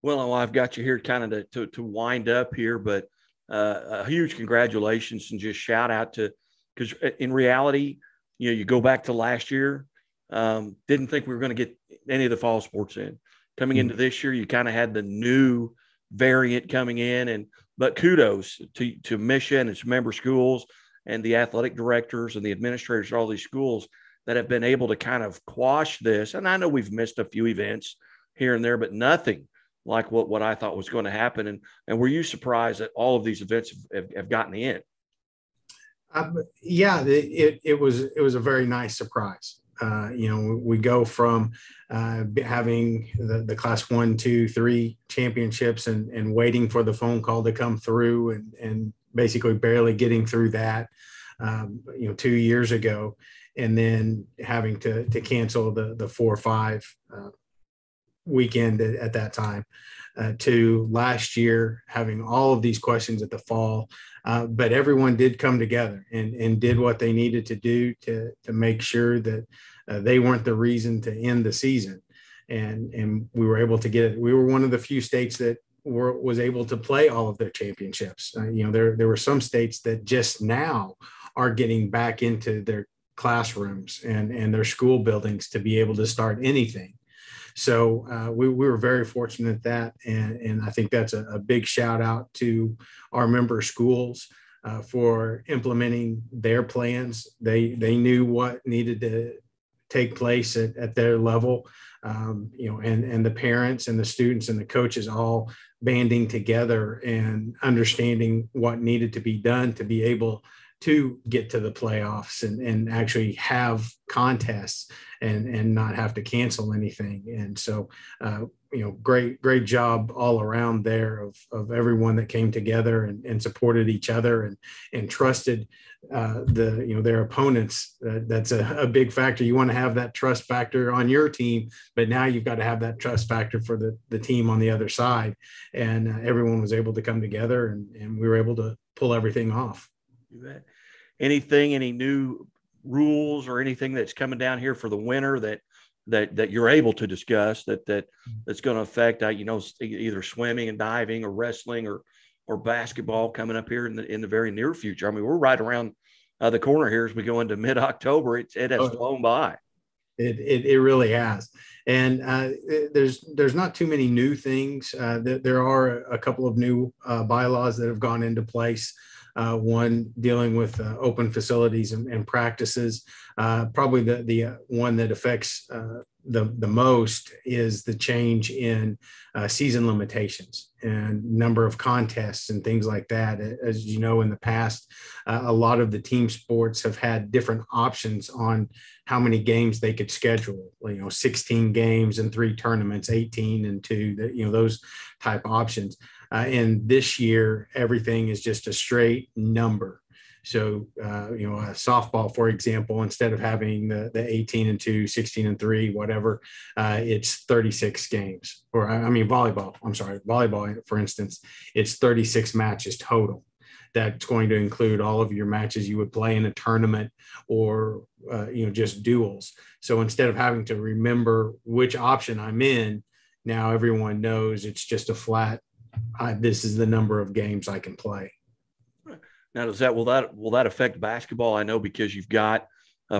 Well, I've got you here kind of to wind up here, but a huge congratulations and just shout out to, because in reality, you go back to last year, didn't think we were going to get any of the fall sports in. Coming into this year, you kind of had the new variant coming in, but kudos to Mission and its member schools and the athletic directors and the administrators at all these schools that have been able to kind of quash this. And I know we've missed a few events here and there, but nothing like what I thought was going to happen. And were you surprised that all of these events have gotten in? Yeah, it was a very nice surprise. We go from having the class 1, 2, 3 championships and waiting for the phone call to come through and basically barely getting through that, 2 years ago, and then having to cancel the 4-5 weekend at that time, to last year having all of these questions at the fall. But everyone did come together and did what they needed to do to make sure that they weren't the reason to end the season. And we were able to get it. We were one of the few states that was able to play all of their championships. There were some states that just now are getting back into their classrooms and their school buildings to be able to start anything. So we were very fortunate that, and I think that's a big shout out to our member schools for implementing their plans. They knew what needed to take place at their level, and the parents and the students and the coaches all banding together and understanding what needed to be done to be able to get to the playoffs and actually have contests and not have to cancel anything. And so, great job all around there of everyone that came together and supported each other and trusted their opponents. That's a big factor. You want to have that trust factor on your team, but now you've got to have that trust factor for the team on the other side. And everyone was able to come together and we were able to pull everything off. You bet. Any new rules or anything that's coming down here for the winter that you're able to discuss that's going to affect either swimming and diving or wrestling or basketball coming up here in the very near future? I mean, we're right around the corner here as we go into mid-October. It has flown by. It really has. And there's not too many new things. There are a couple of new bylaws that have gone into place. One dealing with open facilities and practices. Probably the one that affects the most is the change in season limitations and number of contests and things like that. As you know, in the past, a lot of the team sports have had different options on how many games they could schedule. 16 games and 3 tournaments, 18 and 2. Those type options. And this year, everything is just a straight number. So, softball, for example, instead of having the 18 and 2, 16 and 3, whatever, it's 36 games. Volleyball, for instance, it's 36 matches total. That's going to include all of your matches you would play in a tournament or, just duels. So instead of having to remember which option I'm in, now everyone knows it's just a flat, this is the number of games I can play. Now, will that affect basketball? I know because you've got,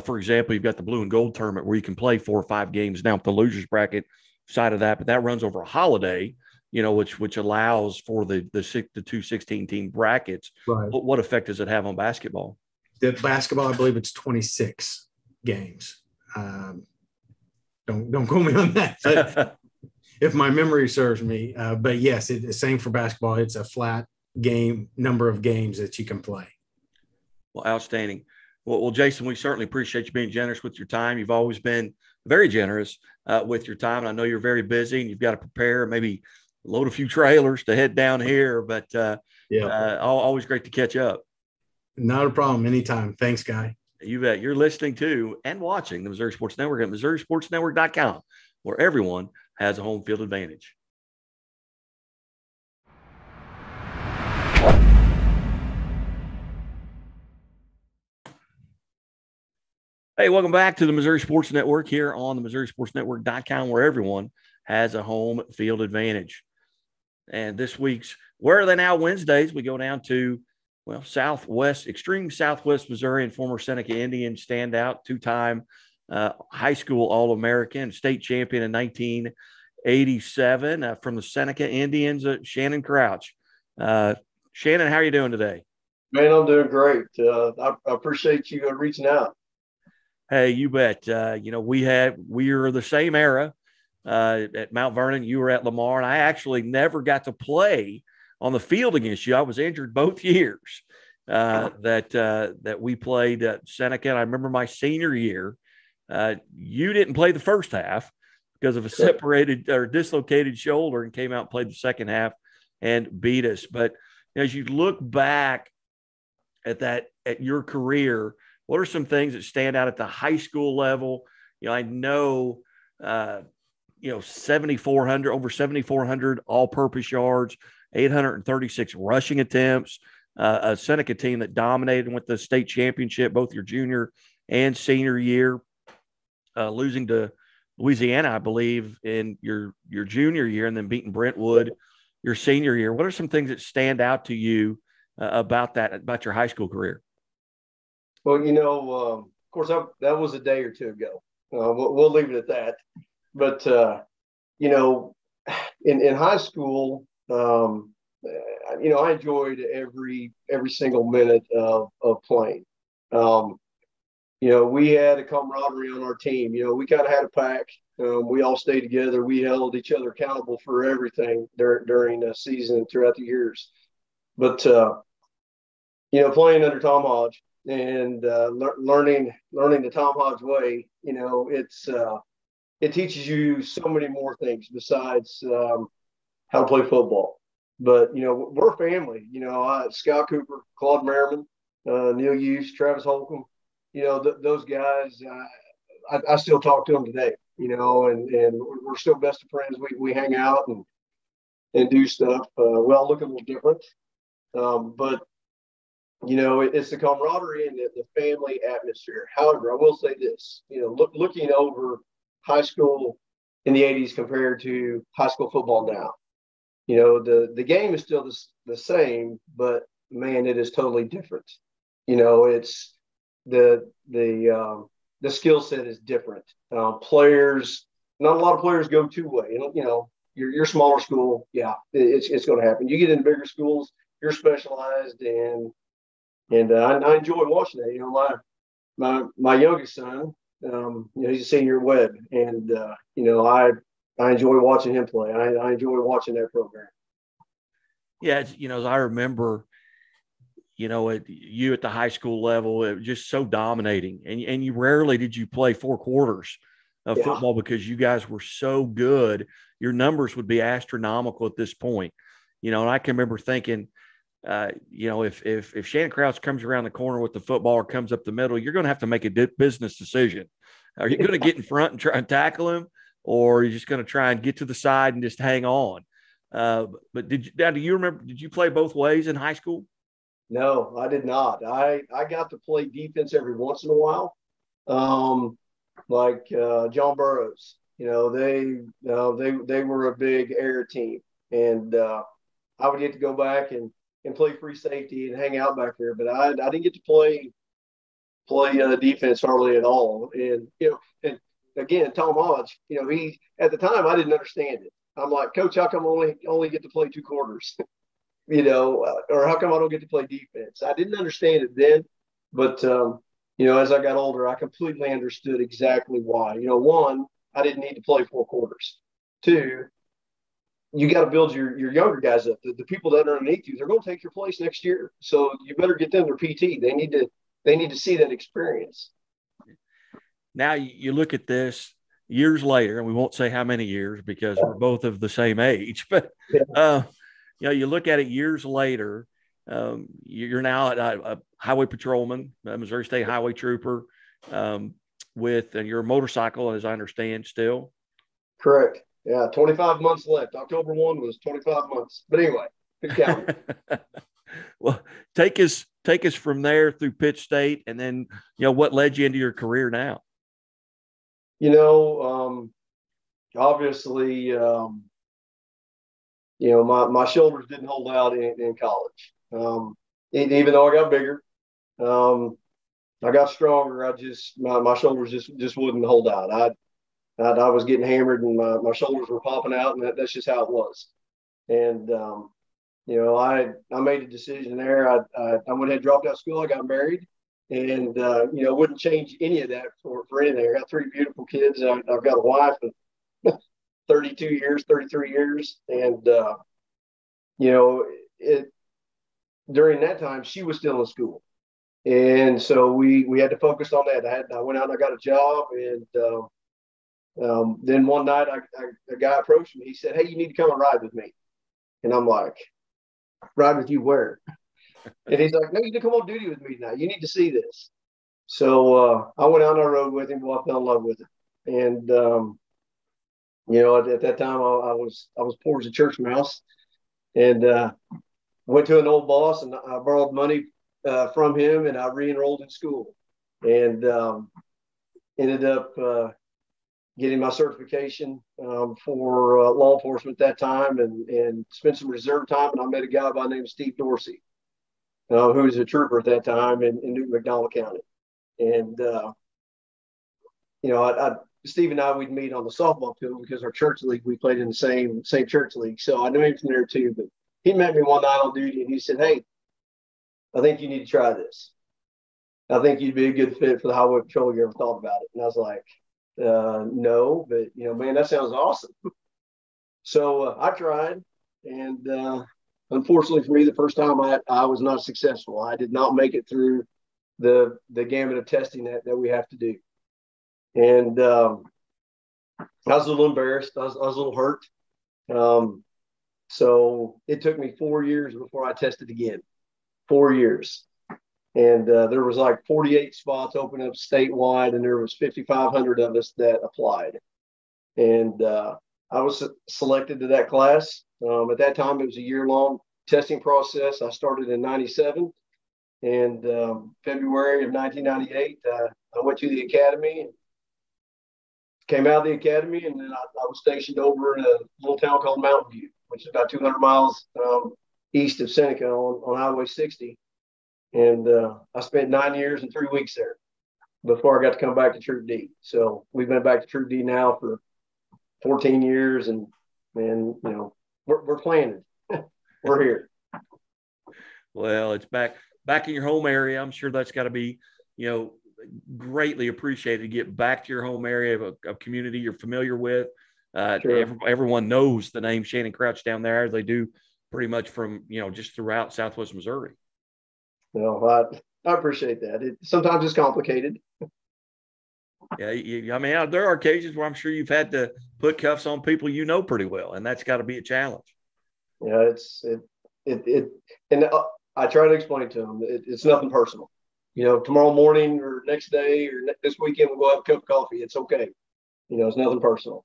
for example, you've got the blue and gold tournament where you can play 4 or 5 games now with the losers bracket side of that, but that runs over a holiday, which allows for the 2 16-team brackets. Right. What effect does it have on basketball? The basketball, I believe it's 26 games. Don't quote me on that. If my memory serves me, but yes, it's the same for basketball. It's a flat number of games that you can play. Well, outstanding. Well, Jason, we certainly appreciate you being generous with your time. You've always been very generous with your time. And I know you're very busy and you've got to prepare, maybe load a few trailers to head down here, but always great to catch up. Not a problem. Anytime. Thanks, Guy. You bet. You're listening to and watching the Missouri Sports Network at MissouriSportsNetwork.com, where everyone has a home field advantage. Hey, welcome back to the Missouri Sports Network here on the MissouriSportsNetwork.com, where everyone has a home field advantage. And this week's Where Are They Now Wednesdays, we go down to, extreme Southwest Missouri and former Seneca Indian standout, 2-time high school All-American, state champion in 1987 from the Seneca Indians, Shannon Crouch. Shannon, how are you doing today? Man, I'm doing great. I appreciate you reaching out. Hey, you bet. We are the same era at Mount Vernon. You were at Lamar, and I actually never got to play on the field against you. I was injured both years that we played at Seneca. And I remember my senior year, you didn't play the first half because of a separated or dislocated shoulder and came out and played the second half and beat us. But as you look back at your career, what are some things that stand out at the high school level? I know, 7,400, over 7,400 all-purpose yards, 836 rushing attempts, a Seneca team that dominated with the state championship both your junior and senior year, losing to Louisiana, I believe, in your junior year, and then beating Brentwood your senior year. What are some things that stand out to you about your high school career? Well, of course, that was a day or two ago. We'll leave it at that. But, in high school, I enjoyed every single minute of playing. We had a camaraderie on our team. We kind of had a pack. We all stayed together. We held each other accountable for everything during the season and throughout the years. But, playing under Tom Hodge and learning the Tom Hodge way, it teaches you so many more things besides how to play football. But, we're a family. Scott Cooper, Claude Merriman, Neil Hughes, Travis Holcomb, those guys, I still talk to them today, and we're still best of friends. We hang out and do stuff. We all look a little different. But, it's the camaraderie and the family atmosphere. However, I will say this, looking over high school in the 80s compared to high school football now, the game is still the same, but man, it is totally different. It's the skill set is different. Players not a lot of players go two-way. And, you know, your smaller school, yeah, it's going to happen. You get in bigger schools, you're specialized, and I enjoy watching that. You know, my youngest son, you know, he's a senior at Webb, and you know, I enjoy watching him play. I enjoy watching that program. Yeah, you know, as I remember, you know, you at the high school level, it was just so dominating, and you rarely did you play 4 quarters of football because you guys were so good. Your numbers would be astronomical at this point, you know. And I can remember thinking, you know, if Shannon Crouch comes around the corner with the football or comes up the middle, you're going to have to make a business decision. Are you going to get in front and try and tackle him, or are you just going to try and get to the side and just hang on? But do you remember? Did you play both ways in high school? No, I did not. I got to play defense every once in a while, like John Burroughs. You know, they were a big air team, and I would get to go back and play free safety and hang out back there. But I didn't get to play defense hardly at all. And you know, and again, Tom Hodge, you know, he at the time I didn't understand it. I'm like, Coach, how come I only get to play 2 quarters? You know, or how come I don't get to play defense? I didn't understand it then, but you know, as I got older, I completely understood exactly why. You know, 1, I didn't need to play 4 quarters. 2, you got to build your younger guys up. The people that are underneath you, they're going to take your place next year. So you better get them their PT. They need to see that experience. Now you look at this years later, and we won't say how many years because we're both of the same age, but you know, you look at it years later, you're now a highway patrolman, a Missouri State highway trooper, and you're a motorcycle, as I understand, still. Correct. Yeah, 25 months left. October 1 was 25 months. But anyway, good count. Well, take us from there through Pitt State, and then, you know, what led you into your career now? You know, obviously, you know, my shoulders didn't hold out in college. Even though I got bigger, I got stronger. My shoulders just wouldn't hold out. I was getting hammered, and my shoulders were popping out, and that's just how it was. And you know, I made a decision there. I went ahead and dropped out of school. I got married, and you know, wouldn't change any of that for anything. I got 3 beautiful kids. I've got a wife of 32 years, 33 years, and you know, during that time she was still in school, and so we had to focus on that. I went out and I got a job, and then one night a guy approached me. He said, "Hey, you need to come and ride with me." And I'm like, "Ride with you where?" And he's like, "No, you need to come on duty with me now. You need to see this." So I went out on the road with him. Well, I fell in love with it. And you know, at that time I was poor as a church mouse, and went to an old boss, and I borrowed money from him, and I re-enrolled in school, and ended up getting my certification for law enforcement at that time, and spent some reserve time. And I met a guy by the name of Steve Dorsey, who was a trooper at that time in Newton McDonald County. And, you know, Steve and I, we'd meet on the softball field because our church league, we played in the same church league. So I knew him from there too, but he met me one night on duty, and he said, "Hey, I think you need to try this. I think you'd be a good fit for the highway patrol. You ever thought about it?" And I was like, no, but you know, man, that sounds awesome. So I tried, and unfortunately for me, the first time I was not successful. I did not make it through the gamut of testing that we have to do. And I was a little embarrassed. I was a little hurt. So it took me 4 years before I tested again. 4 years. And there was like 48 spots open up statewide, and there was 5,500 of us that applied. And I was selected to that class. At that time, it was a year-long testing process. I started in 97, and February of 1998, I went to the academy, and came out of the academy, and then I was stationed over in a little town called Mountain View, which is about 200 miles east of Seneca on Highway 60. And I spent 9 years and 3 weeks there before I got to come back to Troop D. So we've been back to Troop D now for 14 years, and we're planning. We're here. Well, it's back in your home area. I'm sure that's got to be, greatly appreciated to get back to your home area of a community you're familiar with. Sure. Everyone knows the name Shannon Crouch down there. They do pretty much from, just throughout Southwest Missouri. I appreciate that. Sometimes it's complicated. Yeah. There are occasions where I'm sure you've had to put cuffs on people pretty well, and that's got to be a challenge. Yeah, and I try to explain to them it's nothing personal. Tomorrow morning or next day or this weekend we'll go have a cup of coffee. It's okay. It's nothing personal.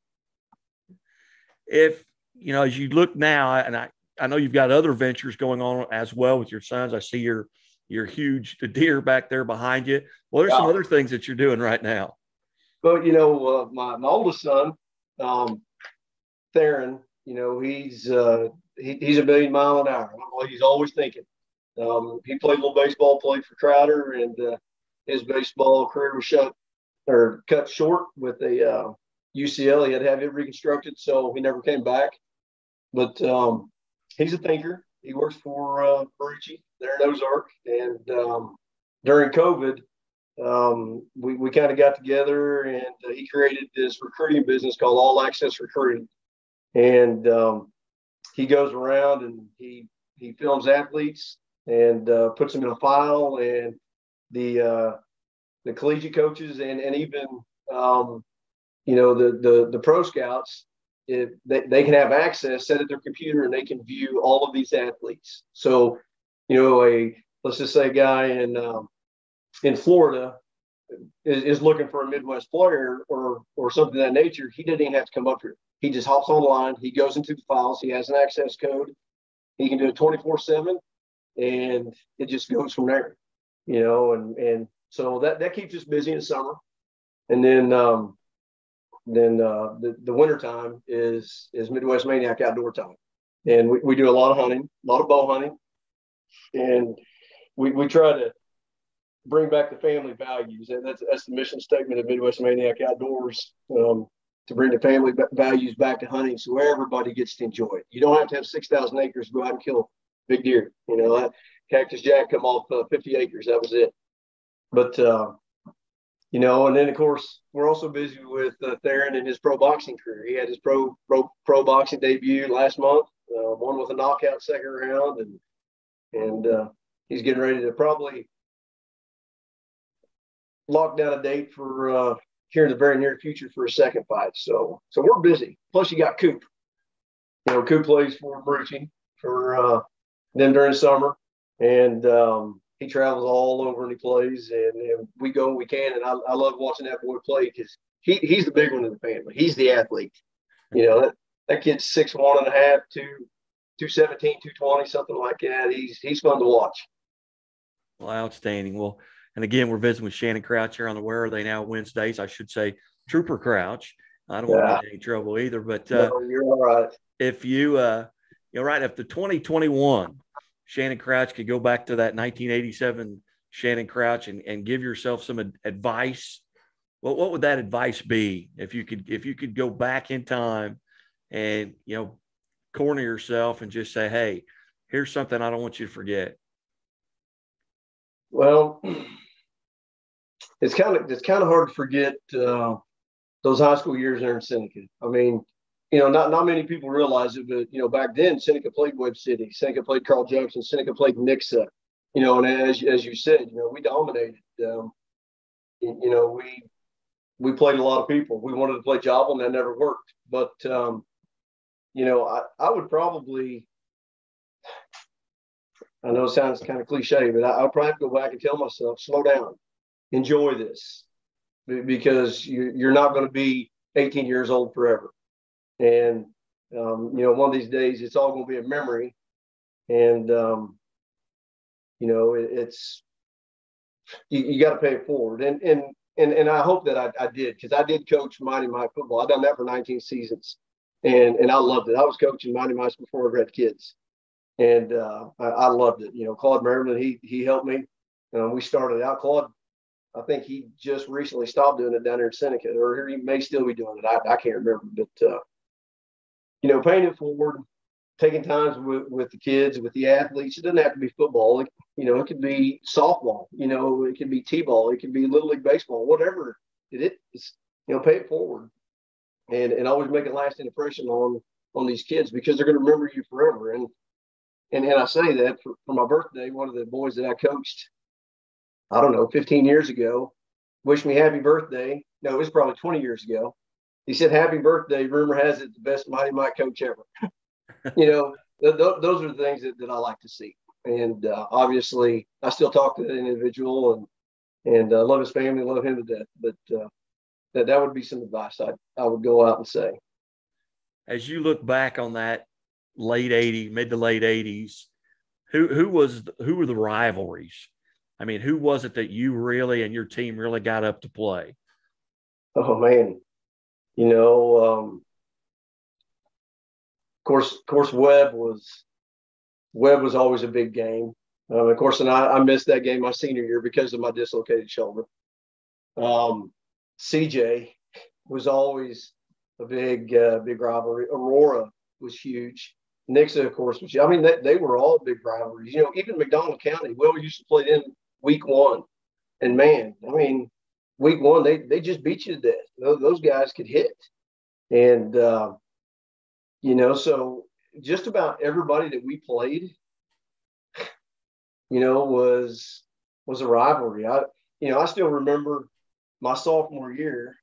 If as you look now, and I know you've got other ventures going on as well with your sons. I see your huge deer back there behind you. What are some other things that you're doing right now? Well, my oldest son, Theron, he's a million mile an hour. He's always thinking. He played a little baseball, played for Trotter, and his baseball career was cut short with a UCL. He had to have it reconstructed, so he never came back. But he's a thinker. He works for Marucci there in Ozark, and during COVID, we kind of got together, and he created this recruiting business called All Access Recruiting. And he goes around and he films athletes and puts them in a file, and the collegiate coaches and even the pro scouts, if they can have access, set at their computer, and they can view all of these athletes. So, let's just say a guy in Florida is looking for a Midwest player or something of that nature. He doesn't even have to come up here. He just hops online. He goes into the files. He has an access code. He can do it 24/7, and it just goes from there. And so that keeps us busy in the summer, and then the wintertime is Midwest Maniac Outdoor time. And we do a lot of hunting, a lot of bow hunting. And we try to bring back the family values. And that's the mission statement of Midwest Maniac Outdoors, to bring the family values back to hunting so everybody gets to enjoy it. You don't have to have 6,000 acres to go out and kill big deer. Cactus Jack come off 50 acres. That was it. But, and then, of course, we're also busy with Theron and his pro boxing career. He had his pro boxing debut last month, won with a knockout second round, and he's getting ready to probably lock down a date for here in the very near future for a second fight. So we're busy. Plus, you got Coop. Coop plays for Marucci for them during the summer, and he travels all over and he plays, and we go when we can. And I love watching that boy play because he's the big one in the family. He's the athlete. That kid's 6'1.5", 217, 220, something like that. He's fun to watch. Well, outstanding. Well, and again, we're visiting with Shannon Crouch here on the Where Are They Now Wednesdays. I should say Trooper Crouch. I don't want to get in any trouble either. But no, you're all right. If you, if the 2021 Shannon Crouch could go back to that 1987 Shannon Crouch and give yourself some advice, what would that advice be? If you could go back in time and, corner yourself and just say, hey, here's something I don't want you to forget. Well, it's kind of hard to forget those high school years there in Seneca. I mean, not many people realize it, but back then Seneca played Webb City, Seneca played Carl Jackson, Seneca played Nixa. And as you said, we dominated. We played a lot of people. We wanted to play Java, and that never worked. But I would probably. I know it sounds kind of cliche, but I'll probably have to go back and tell myself, slow down, enjoy this, because you're not going to be 18 years old forever. And, one of these days it's all going to be a memory. And, it's, you got to pay it forward. And I hope that I did, because I did coach Mighty Mice football. I've done that for 19 seasons, and I loved it. I was coaching Mighty Mice before I had kids. And I loved it. Claude Merriman, he helped me. We started out. Claude, I think he just recently stopped doing it down there in Seneca, or he may still be doing it. I can't remember. But, paying it forward, taking times with the kids, with the athletes. It doesn't have to be football. It could be softball. It could be t-ball. It could be Little League baseball, whatever it is. Pay it forward and always make a lasting impression on these kids, because they're going to remember you forever. And I say that for my birthday, one of the boys that I coached, I don't know, 15 years ago, wished me happy birthday. No, it was probably 20 years ago. He said, "Happy birthday. Rumor has it, the best Mighty Mike coach ever." Those are the things that I like to see. And obviously, I still talk to that individual and love his family, love him to death. But that would be some advice I would go out and say. As you look back on that mid to late 80s, who were the rivalries? I mean, who was it that you really and your team really got up to play? Oh man, of course, Webb was always a big game. Of course, and I missed that game my senior year because of my dislocated shoulder. CJ was always a big rivalry. Aurora was huge. Nixa, of course, was. I mean, they were all big rivalries. Even McDonald County. We always used to play in week one, and man, I mean, week one they just beat you to death. Those guys could hit, and so just about everybody that we played, was a rivalry. I still remember my sophomore year,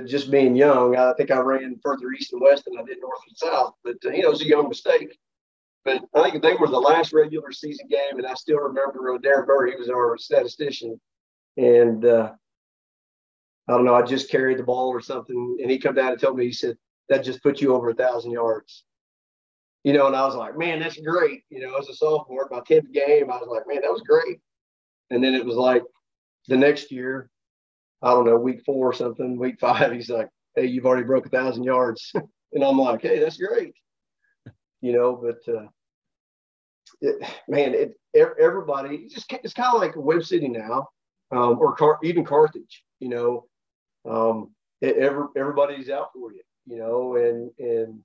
just being young. I think I ran further east and west than I did north and south, but it was a young mistake. But I think they were the last regular season game, and I still remember Darren Burr. He was our statistician, and I don't know, I just carried the ball or something, and he come down and told me, he said, "That just put you over 1,000 yards." And I was like, "Man, that's great." As a sophomore, my 10th game, I was like, "Man, that was great." And then it was like the next year, I don't know, week 4 or something, week 5, he's like, "Hey, you've already broke 1,000 yards." And I'm like, "Hey, that's great." But everybody, it's kind of like Webb City now, or even Carthage. Everybody's out for you. And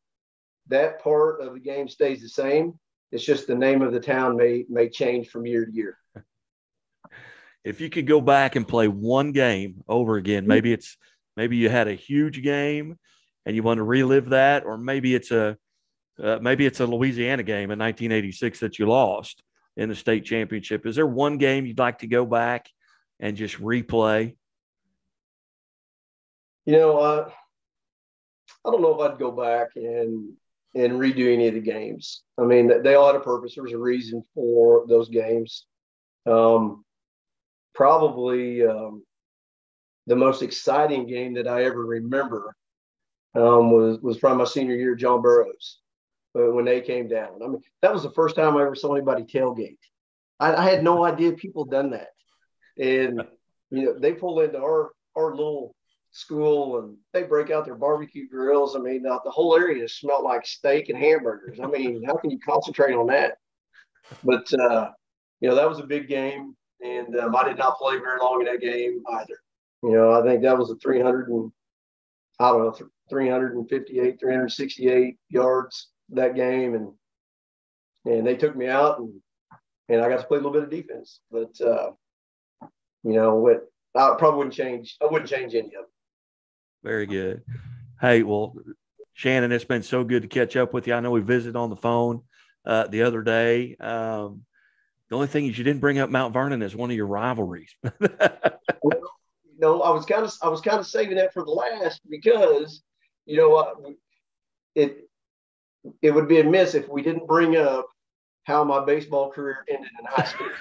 that part of the game stays the same. It's just the name of the town may change from year to year. If you could go back and play one game over again, maybe you had a huge game and you want to relive that, or maybe it's a Louisiana game in 1986 that you lost in the state championship. Is there one game you'd like to go back and just replay? I don't know if I'd go back and redo any of the games. I mean, they all had a purpose. There was a reason for those games. Probably the most exciting game that I ever remember was from my senior year, John Burroughs, when they came down. I mean, that was the first time I ever saw anybody tailgate. I had no idea people done that. And, they pull into our little school and they break out their barbecue grills. I mean, the whole area smelled like steak and hamburgers. I mean, how can you concentrate on that? But, that was a big game. And I did not play very long in that game either. I think that was a 358, 368 yards that game. And they took me out and I got to play a little bit of defense. But, I probably wouldn't change. I wouldn't change any of it. Very good. Hey, well, Shannon, it's been so good to catch up with you. I know we visited on the phone the other day. The only thing is you didn't bring up Mount Vernon as one of your rivalries. Well, I was kind of saving that for the last, because, it would be amiss if we didn't bring up how my baseball career ended in high school.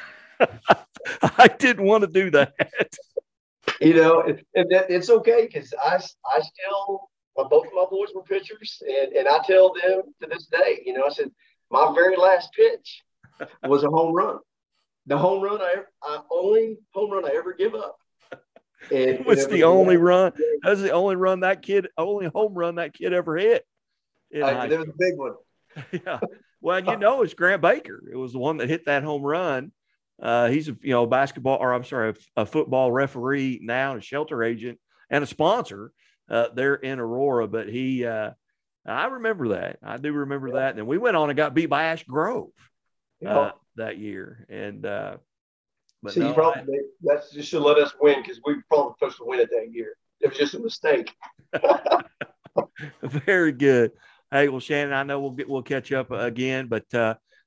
I didn't want to do that. It's okay, because I still, both of my boys were pitchers, and I tell them to this day, I said, my very last pitch was a home run. The home run only home run I ever give up. It was the only run. That was the only home run that kid ever hit. It was a big one. Yeah. Well, it's Grant Baker. It was the one that hit that home run He's a basketball, or I'm sorry, a football referee now, a shelter agent, and a sponsor there in Aurora. But I remember that. I do remember that. And then we went on and got beat by Ash Grove that year. And but see, no, that's just to let us win because we were probably supposed to win it that year. It was just a mistake. Very good. Hey, well, Shannon, I know we'll catch up again, but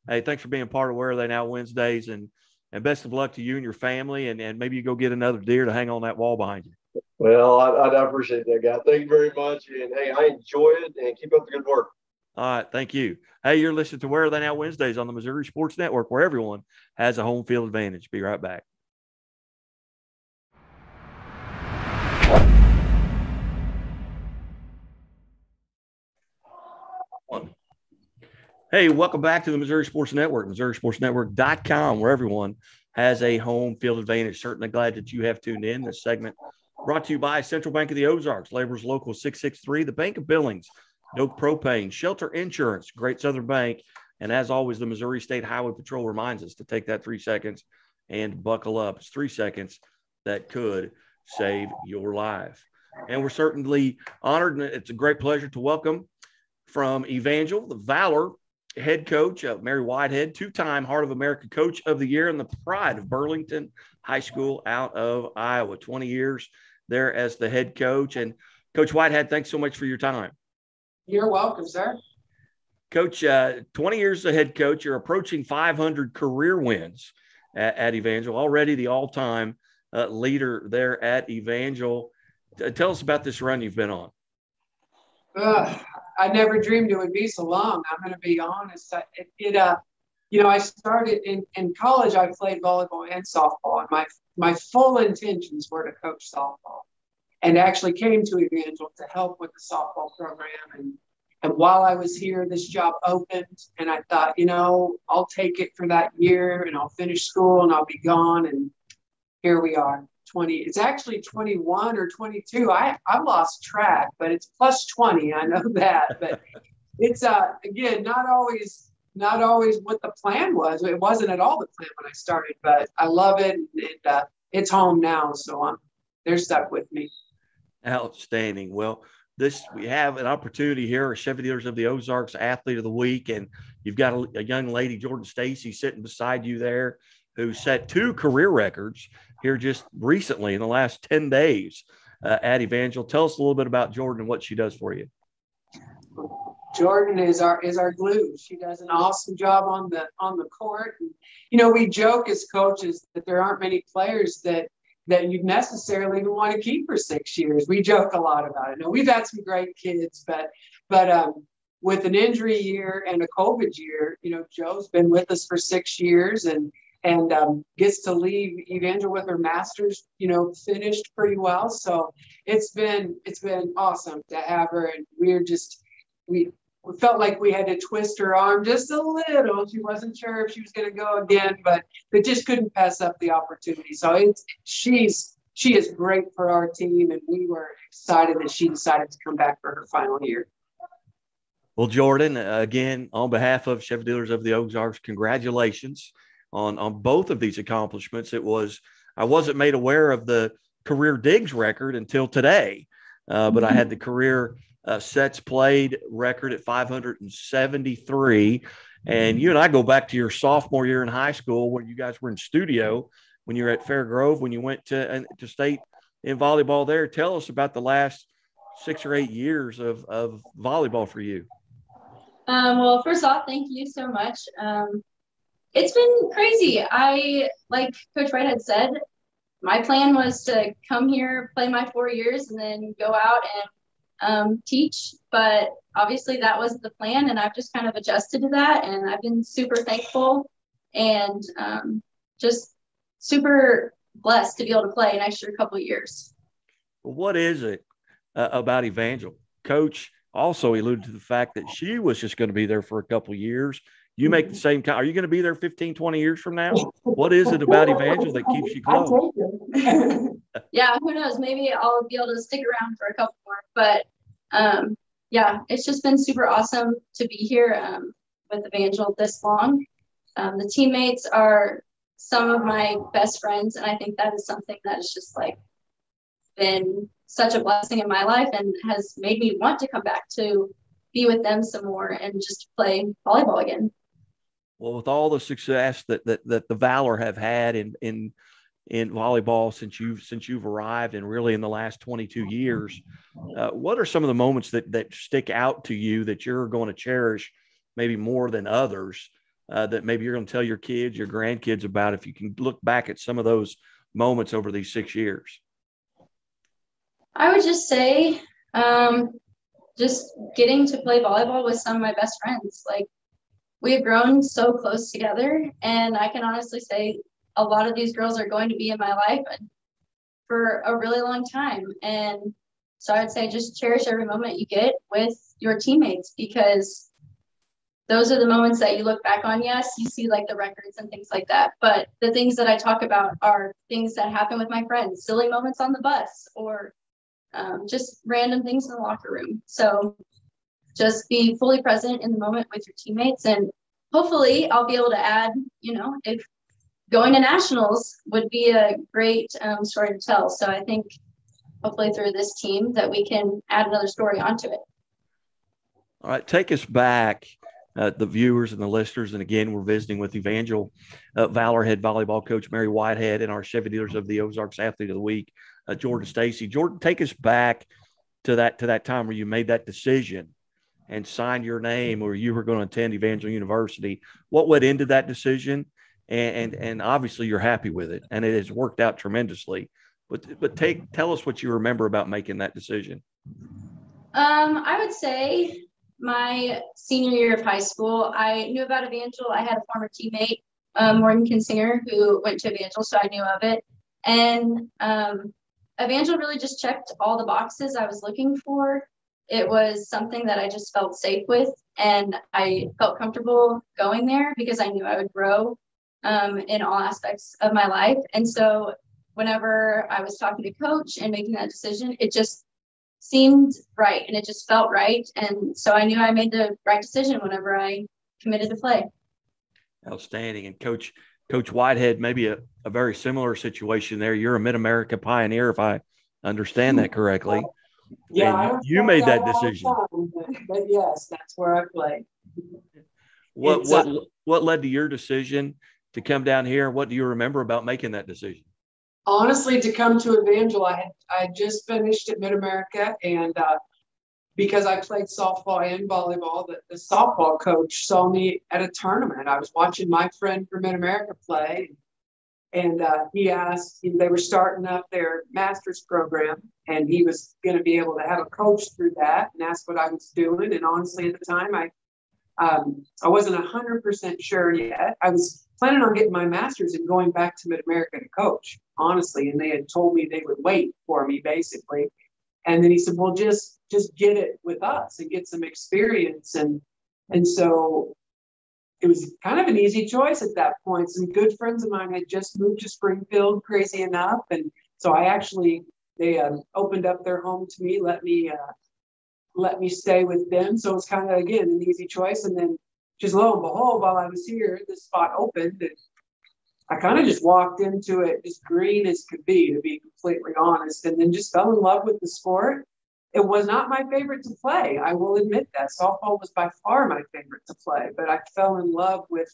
hey, thanks for being part of Where Are They Now Wednesdays, and best of luck to you and your family, and maybe you go get another deer to hang on that wall behind you. Well, I appreciate that, guy. Thank you very much, and hey, I enjoy it, and keep up the good work. All right, thank you. Hey, you're listening to Where Are They Now Wednesdays on the Missouri Sports Network, where everyone has a home field advantage. Be right back. Hey, welcome back to the Missouri Sports Network, MissouriSportsNetwork.com, where everyone has a home field advantage. Certainly glad that you have tuned in. This segment brought to you by Central Bank of the Ozarks, Laborers Local 663, the Bank of Billings, Doak Propane, Shelter Insurance, Great Southern Bank, and as always, the Missouri State Highway Patrol reminds us to take that 3 seconds and buckle up. It's 3 seconds that could save your life. And we're certainly honored, and it's a great pleasure to welcome from Evangel, the Valor head coach, Mary Whitehead, 2-time Heart of America Coach of the Year, and the pride of Burlington High School out of Iowa. 20 years there as the head coach. And Coach Whitehead, thanks so much for your time. You're welcome, sir. Coach, 20 years as a head coach, you're approaching 500 career wins at Evangel, already the all-time leader there at Evangel. Tell us about this run you've been on. I never dreamed it would be so long. I'm going to be honest. I started in college. I played volleyball and softball, and my full intentions were to coach softball, and actually came to Evangel to help with the softball program. And while I was here, this job opened, and I thought, I'll take it for that year, and I'll finish school, and I'll be gone. And here we are. It's actually 21 or 22. I lost track, but it's plus 20. I know that, but it's again not always what the plan was. It wasn't at all the plan when I started, but I love it. And it's home now, so they're stuck with me. Outstanding. Well, we have an opportunity here, Chevy Dealers of the Ozarks Athlete of the Week, and you've got a young lady, Jordan Stacy, sitting beside you there, who set 2 career records here just recently in the last 10 days at Evangel. Tell us a little bit about Jordan and what she does for you. Jordan is our glue. She does an awesome job on the court. And, we joke as coaches that there aren't many players that you'd necessarily even want to keep for 6 years. We joke a lot about it. Now, we've had some great kids, but with an injury year and a COVID year, Joe's been with us for 6 years and gets to leave Evangel with her master's, finished pretty well. So it's been awesome to have her. And we felt like we had to twist her arm just a little. She wasn't sure if she was going to go again, but just couldn't pass up the opportunity. So she is great for our team. And we were excited that she decided to come back for her final year. Well, Jordan, again, on behalf of Chevy Dealers of the Ozarks, congratulations on both of these accomplishments. I wasn't made aware of the career digs record until today, but I had the career sets played record at 573. And you and I go back to your sophomore year in high school when you guys were in studio, when you were at Fairgrove, when you went to state in volleyball there. Tell us about the last 6 or 8 years of volleyball for you. Well, first off, thank you so much. It's been crazy. Like Coach Whitehead said, my plan was to come here, play my 4 years, and then go out and teach. But obviously that wasn't the plan, and I've just kind of adjusted to that. And I've been super thankful and just super blessed to be able to play an extra couple of years. What is it about Evangel? Coach also alluded to the fact that she was just going to be there for a couple of years. You make the same kind. Are you going to be there 15, 20 years from now? What is it about Evangel that keeps you close? Yeah, who knows? Maybe I'll be able to stick around for a couple more. But, yeah, it's just been super awesome to be here with Evangel this long. The teammates are some of my best friends. And I think that is something that is just like been such a blessing in my life and has made me want to come back to be with them some more and just play volleyball again. Well, with all the success that the Valor have had in volleyball since you've arrived, and really in the last 22 years, what are some of the moments that stick out to you that you're going to cherish maybe more than others, that maybe you're going to tell your kids, your grandkids about, if you can look back at some of those moments over these 6 years? I would just say just getting to play volleyball with some of my best friends. Like, we have grown so close together, and I can honestly say a lot of these girls are going to be in my life for a really long time. And so I would say just cherish every moment you get with your teammates, because those are the moments that you look back on. Yes, you see like the records and things like that, but the things that I talk about are things that happen with my friends, silly moments on the bus, or just random things in the locker room. So just be fully present in the moment with your teammates, and hopefully I'll be able to add, if going to nationals would be a great story to tell. So I think hopefully through this team that we can add another story onto it. All right, take us back, the viewers and the listeners. And again, we're visiting with Evangel Valor head volleyball coach Mary Whitehead and our Chevy Dealers of the Ozarks Athlete of the Week, Jordan Stacy. Jordan, take us back to that time where you made that decision and signed your name, or you were going to attend Evangel University. What went into that decision? And obviously you're happy with it, and it has worked out tremendously. But tell us what you remember about making that decision. I would say my senior year of high school, I knew about Evangel. I had a former teammate, Morgan Kinsinger, who went to Evangel, so I knew of it. And Evangel really just checked all the boxes I was looking for. It was something that I just felt safe with, and I felt comfortable going there because I knew I would grow in all aspects of my life. And so whenever I was talking to coach and making that decision, it just seemed right, and it just felt right. And so I knew I made the right decision whenever I committed to play. Outstanding. And Coach Whitehead, maybe a very similar situation there. You're a Mid-America Pioneer, if I understand that correctly. Yeah, you made that decision. But yes, that's where I play. What led to your decision to come down here? What do you remember about making that decision? Honestly, to come to Evangel, I just finished at Mid-America, and because I played softball and volleyball, the softball coach saw me at a tournament. I was watching my friend from Mid-America play, and he asked, they were starting up their master's program, and he was going to be able to have a coach through that, and asked what I was doing. And honestly, at the time, I wasn't 100% sure yet. I was planning on getting my master's and going back to Mid-America to coach, honestly. And they had told me they would wait for me, basically. And then he said, well, just get it with us and get some experience. And so it was kind of an easy choice at that point. Some good friends of mine had just moved to Springfield, crazy enough. And so they opened up their home to me, let me stay with them. So it was kind of, again, an easy choice. And then just lo and behold, while I was here, this spot opened, and I kind of just walked into it as green as could be, to be completely honest, and then just fell in love with the sport. It was not my favorite to play. I will admit that. Softball was by far my favorite to play, but I fell in love with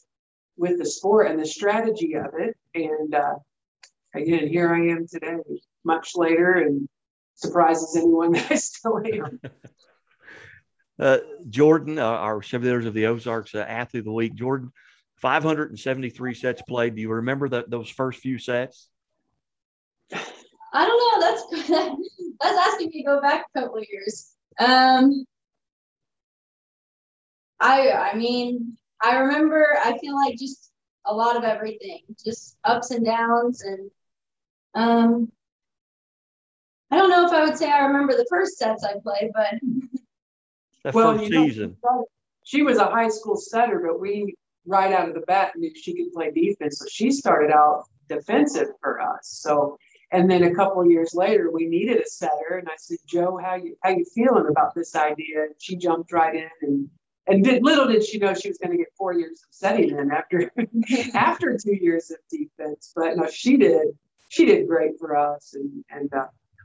the sport and the strategy of it. And again, here I am today, much later, and surprises anyone that I still am. Jordan, our Chevy Dealers of the Ozarks Athlete of the Week. Jordan, 573 sets played. Do you remember those first few sets? I don't know. That's asking me to go back a couple of years. I remember, I feel like just a lot of everything, just ups and downs. And I don't know if I would say I remember the first sets I played, but first season. She was a high school setter, but we right out of the bat knew she could play defense. So she started out defensive for us. So, and then a couple of years later, we needed a setter, and I said, Joe, how you feeling about this idea? And she jumped right in, little did she know she was going to get 4 years of setting in after after 2 years of defense. But no, she did great for us. And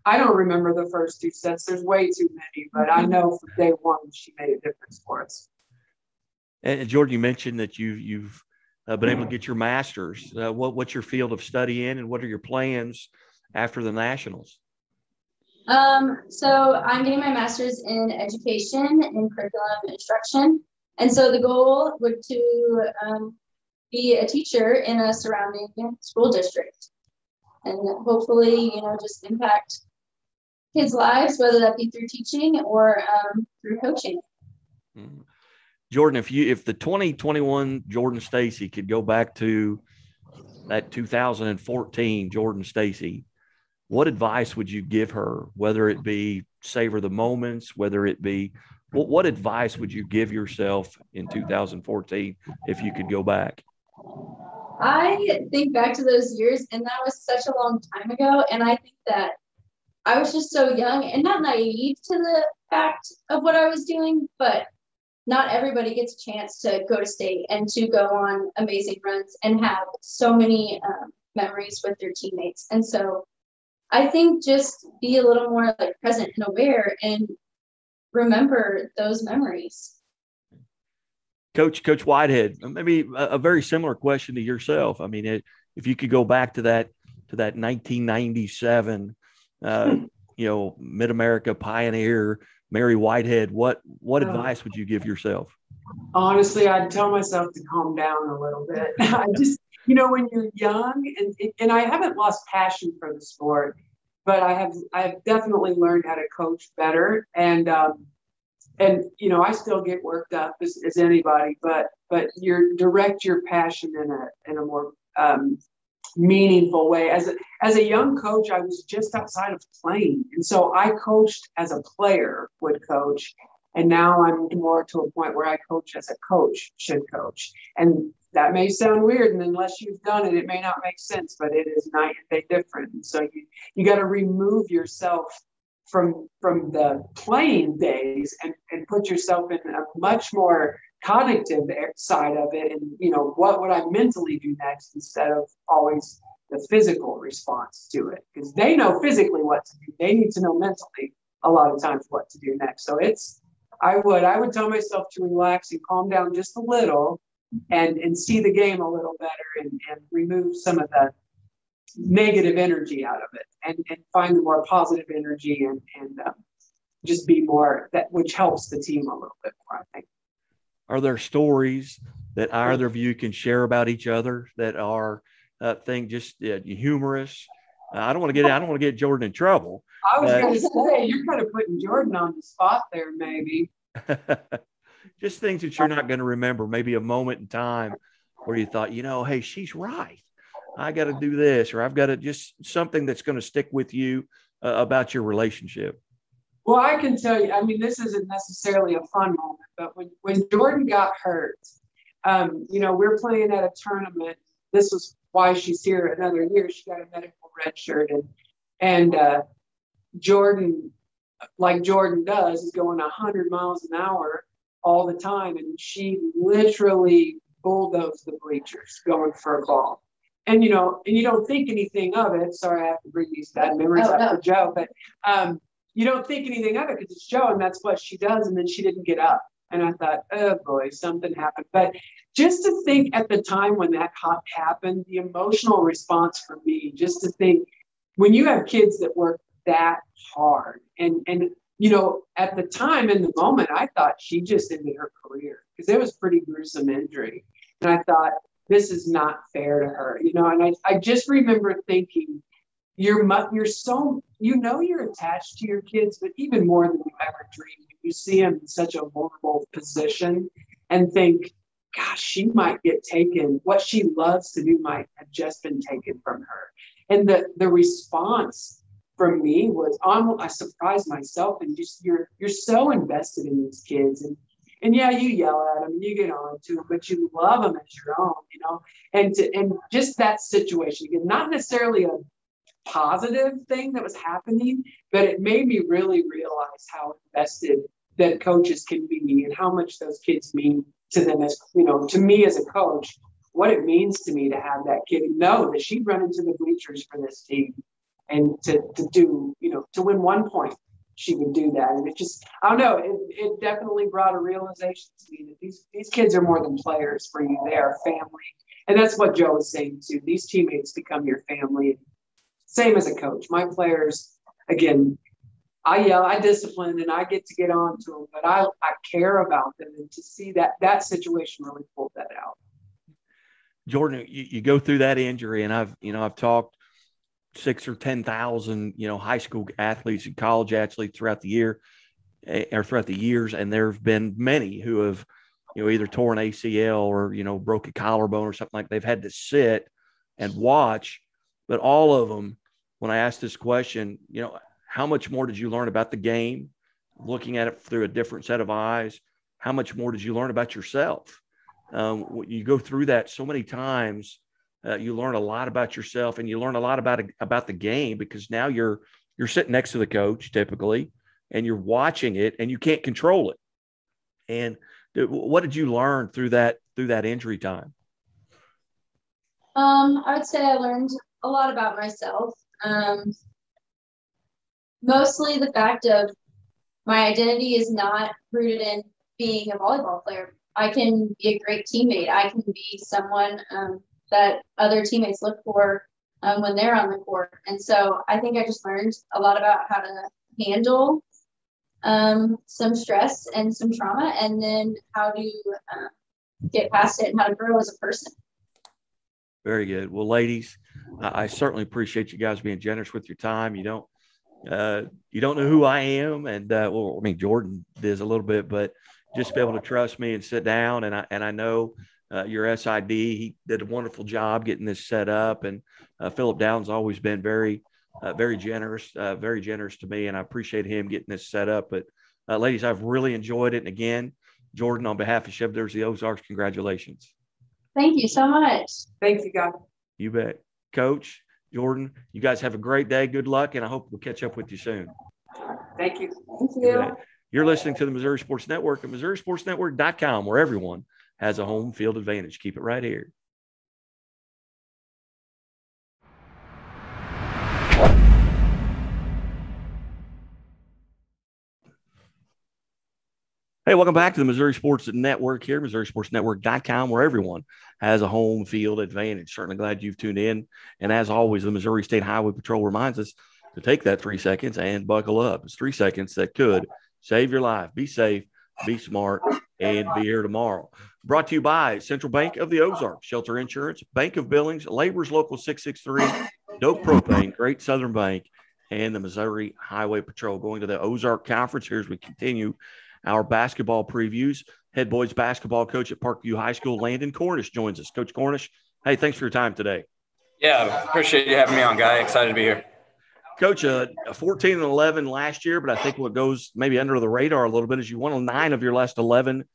I don't remember the first 2 sets. There's way too many, but I know from day one she made a difference for us. And Jordan, you mentioned that you've been able to get your master's. What's your field of study in, and what are your plans after the nationals? So I'm getting my master's in education in curriculum instruction. And so the goal would to be a teacher in a surrounding school district, and hopefully, just impact kids' lives, whether that be through teaching or through coaching. Jordan, if the 2021 Jordan Stacy could go back to that 2014 Jordan Stacy, what advice would you give her, whether it be savor the moments, whether it be what advice would you give yourself in 2014 if you could go back? I think back to those years, and that was such a long time ago. And I think that I was just so young and not naive to the fact of what I was doing, but not everybody gets a chance to go to state and to go on amazing runs and have so many memories with their teammates. And so I think just be a little more present and aware and remember those memories. Coach Whitehead, maybe a very similar question to yourself. I mean, if you could go back to that 1997, Mid-America pioneer, Mary Whitehead, what advice would you give yourself? Honestly, I'd tell myself to calm down a little bit. I just, when you're young, and I haven't lost passion for the sport, but I have definitely learned how to coach better. And I still get worked up as anybody, but you direct your passion in a more meaningful way. As a young coach, I was just outside of playing, and so I coached as a player would coach, and now I'm more to a point where I coach as a coach should coach. And that may sound weird, and unless you've done it, it may not make sense, but it is night and day different. And so you got to remove yourself from the playing days and put yourself in a much more cognitive side of it. And, what would I mentally do next instead of always the physical response to it? Because they know physically what to do. They need to know mentally a lot of times what to do next. So I would tell myself to relax and calm down just a little and see the game a little better and remove some of the negative energy out of it and find the more positive energy and just be more which helps the team a little bit more, I think. Are there stories that either of you can share about each other that are humorous? I don't want to get Jordan in trouble. I was going to say, you're kind of putting Jordan on the spot there, maybe. Just things that you're not going to remember, maybe a moment in time where you thought, hey, she's right. I got to do this, or I've got to just something that's going to stick with you about your relationship. Well, I can tell you, this isn't necessarily a fun moment, but when Jordan got hurt, we're playing at a tournament. This was why she's here another year. She got a medical red shirt, and Jordan, like Jordan does, is going 100 miles an hour all the time, and she literally bulldozed the bleachers going for a ball. And you don't think anything of it. Sorry, I have to bring these bad memories up for Joe, but you don't think anything of it because it's Joe, and that's what she does. And then she didn't get up, and I thought, oh boy, something happened. But just to think at the time when that happened, the emotional response for me, just to think when you have kids that work that hard, and at the time in the moment, I thought she just ended her career because it was pretty gruesome injury, and I thought, this is not fair to her, and I just remember thinking, you're so, you're attached to your kids, but even more than you ever dreamed, you see them in such a vulnerable position and think, gosh, she might get taken. What she loves to do might have just been taken from her. And the response from me was almost, I surprised myself, and just, you're so invested in these kids, and yeah, you yell at them, you get on to them, but you love them as your own, and just that situation, again, not necessarily a positive thing that was happening, but it made me really realize how invested that coaches can be and how much those kids mean to them as, to me as a coach, what it means to me to have that kid know that she'd run into the bleachers for this team and to do, to win 1 point, she would do that. And it just, I don't know, it definitely brought a realization to me that these kids are more than players for you. They are family. And that's what Joe was saying too. These teammates become your family. Same as a coach. My players, again, I yell, I discipline, and I get to get on to them, but I care about them, and to see that situation really pulled that out. Jordan, you go through that injury, and I've talked 6,000 or 10,000, high school athletes and college athletes throughout the year or throughout the years. And there've been many who have, either torn ACL or, broke a collarbone or something like they've had to sit and watch. But all of them, when I asked this question, how much more did you learn about the game, looking at it through a different set of eyes? How much more did you learn about yourself? You go through that so many times, you learn a lot about yourself, and you learn a lot about the game, because now you're sitting next to the coach typically, and you're watching it, and you can't control it. And what did you learn through that injury time? I would say I learned a lot about myself. Mostly the fact of my identity is not rooted in being a volleyball player. I can be a great teammate. I can be someone that other teammates look for when they're on the court. And so I think I just learned a lot about how to handle some stress and some trauma, and then how to get past it and how to grow as a person. Very good. Well, ladies, I certainly appreciate you guys being generous with your time. You don't know who I am, and Jordan does a little bit, but just be able to trust me and sit down. And I know your SID, he did a wonderful job getting this set up, and Philip Downs always been very generous to me, and I appreciate him getting this set up. But ladies, I've really enjoyed it. And again, Jordan, on behalf of Chevders the Ozarks, congratulations. Thank you so much. Thank you, guys. You bet. Coach, Jordan, you guys have a great day. Good luck, and I hope we'll catch up with you soon. Thank you. Thank you. You're listening to the Missouri Sports Network at MissouriSportsNetwork.com, where everyone has a home field advantage. Keep it right here. Hey, welcome back to the Missouri Sports Network here, MissouriSportsNetwork.com, where everyone has a home field advantage. Certainly glad you've tuned in. And as always, the Missouri State Highway Patrol reminds us to take that 3 seconds and buckle up. It's 3 seconds that could save your life. Be safe, be smart, and be here tomorrow. Brought to you by Central Bank of the Ozarks, Shelter Insurance, Bank of Billings, Labor's Local 663, Dope Propane, Great Southern Bank, and the Missouri Highway Patrol. Going to the Ozark Conference here as we continue our basketball previews. Head boys basketball coach at Parkview High School, Landon Cornish, joins us. Coach Cornish, hey, thanks for your time today. Yeah, appreciate you having me on, Guy. Excited to be here. Coach, 14-11 last year, but I think what goes maybe under the radar a little bit is you won 9 of your last 11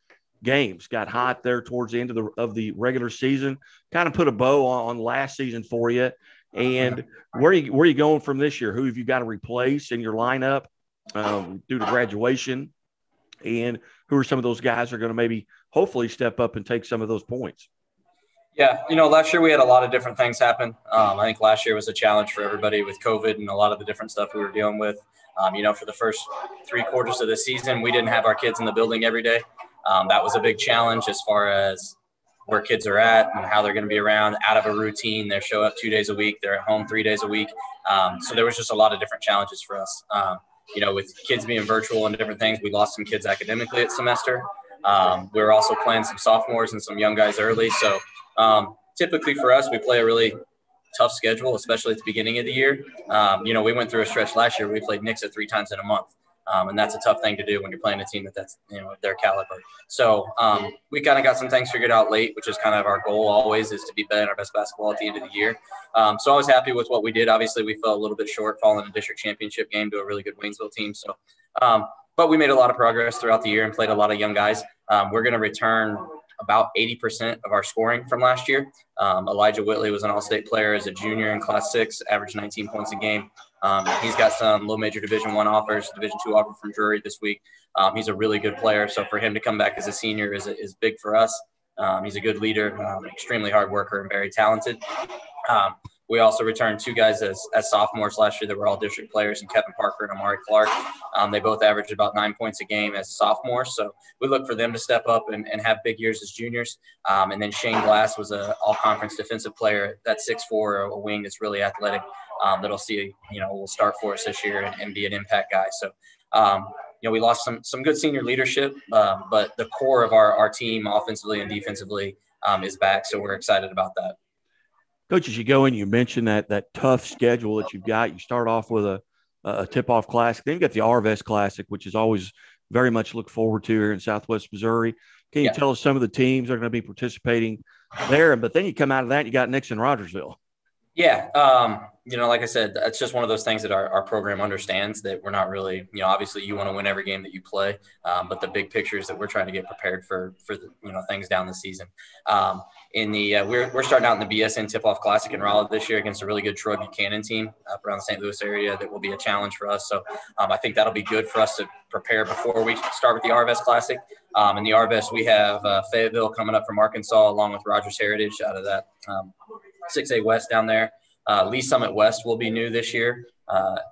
games. Got hot there towards the end of the regular season. Kind of put a bow on last season for you. And where are you going from this year? Who have you got to replace in your lineup due to graduation? And who are some of those guys that are going to maybe hopefully step up and take some of those points? Yeah, last year we had a lot of different things happen. I think last year was a challenge for everybody with COVID and a lot of the different stuff we were dealing with. For the first 3 quarters of the season, we didn't have our kids in the building every day. That was a big challenge as far as where kids are at and how they're going to be around, out of a routine. They show up 2 days a week. They're at home 3 days a week. So there was just a lot of different challenges for us. With kids being virtual and different things, we lost some kids academically at semester. We were also playing some sophomores and some young guys early. So typically for us, we play a really tough schedule, especially at the beginning of the year. We went through a stretch last year. We played Nixa 3 times in a month. And that's a tough thing to do when you're playing a team that's their caliber. So we kind of got some things figured out late, which is kind of our goal always, is to be better at our best basketball at the end of the year. So I was happy with what we did. Obviously, we fell a little bit short, falling in a district championship game to a really good Waynesville team. So, but we made a lot of progress throughout the year and played a lot of young guys. We're going to return about 80% of our scoring from last year. Elijah Whitley was an all-state player as a junior in Class 6, averaged 19 points a game. He's got some low major Division I offers, Division II offer from Drury this week. He's a really good player. So for him to come back as a senior is big for us. He's a good leader, extremely hard worker, and very talented. We also returned 2 guys as sophomores last year that were all district players, and Kevin Parker and Amari Clark. They both averaged about 9 points a game as sophomores. So we look for them to step up and have big years as juniors. And then Shane Glass was an all-conference defensive player. That's 6'4", a wing that's really athletic, that'll see, will start for us this year and be an impact guy. So, we lost some good senior leadership, but the core of our team offensively and defensively is back. So we're excited about that. Coach, as you go in, you mentioned that tough schedule that you've got. You start off with a tip-off classic. Then you've got the Arvest Classic, which is always very much look forward to here in Southwest Missouri. Can you tell us some of the teams that are going to be participating there? But then you come out of that, you got Nixon Rogersville. Yeah. Like I said, it's just one of those things that our program understands, that we're not really, obviously you want to win every game that you play. But the big picture is that we're trying to get prepared for the, things down the season. We're starting out in the BSN Tip-Off Classic in Raleigh this year against a really good Troy Buchanan team up around the St. Louis area that will be a challenge for us. So I think that'll be good for us to prepare before we start with the Arvest Classic. In the Arvest, we have Fayetteville coming up from Arkansas, along with Rogers Heritage out of that 6A West down there. Lee Summit West will be new this year.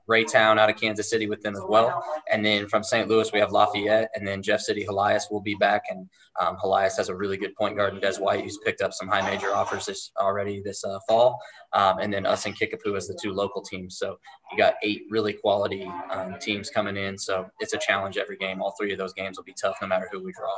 Raytown out of Kansas City with them as well. And then from St. Louis, we have Lafayette, and then Jeff City Helias will be back. And Helias has a really good point guard in Des White, who's picked up some high major offers this fall. And then us and Kickapoo as the 2 local teams. So you got 8 really quality teams coming in. So it's a challenge every game. All 3 of those games will be tough no matter who we draw.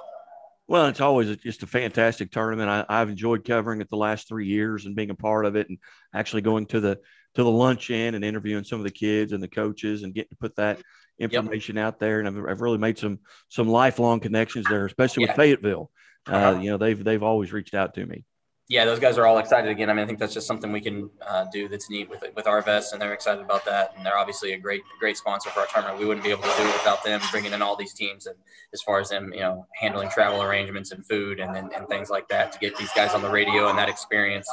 Well, it's always just a fantastic tournament. I've enjoyed covering it the last 3 years and being a part of it, and actually going to the luncheon and interviewing some of the kids and the coaches and getting to put that information out there. And I've really made some lifelong connections there, especially with Fayetteville. They've always reached out to me. Yeah, those guys are all excited again. I mean, I think that's just something we can do that's neat with Arvest, and they're excited about that. And they're obviously a great sponsor for our tournament. We wouldn't be able to do it without them bringing in all these teams, and as far as them, handling travel arrangements and food and things like that to get these guys on the radio and that experience.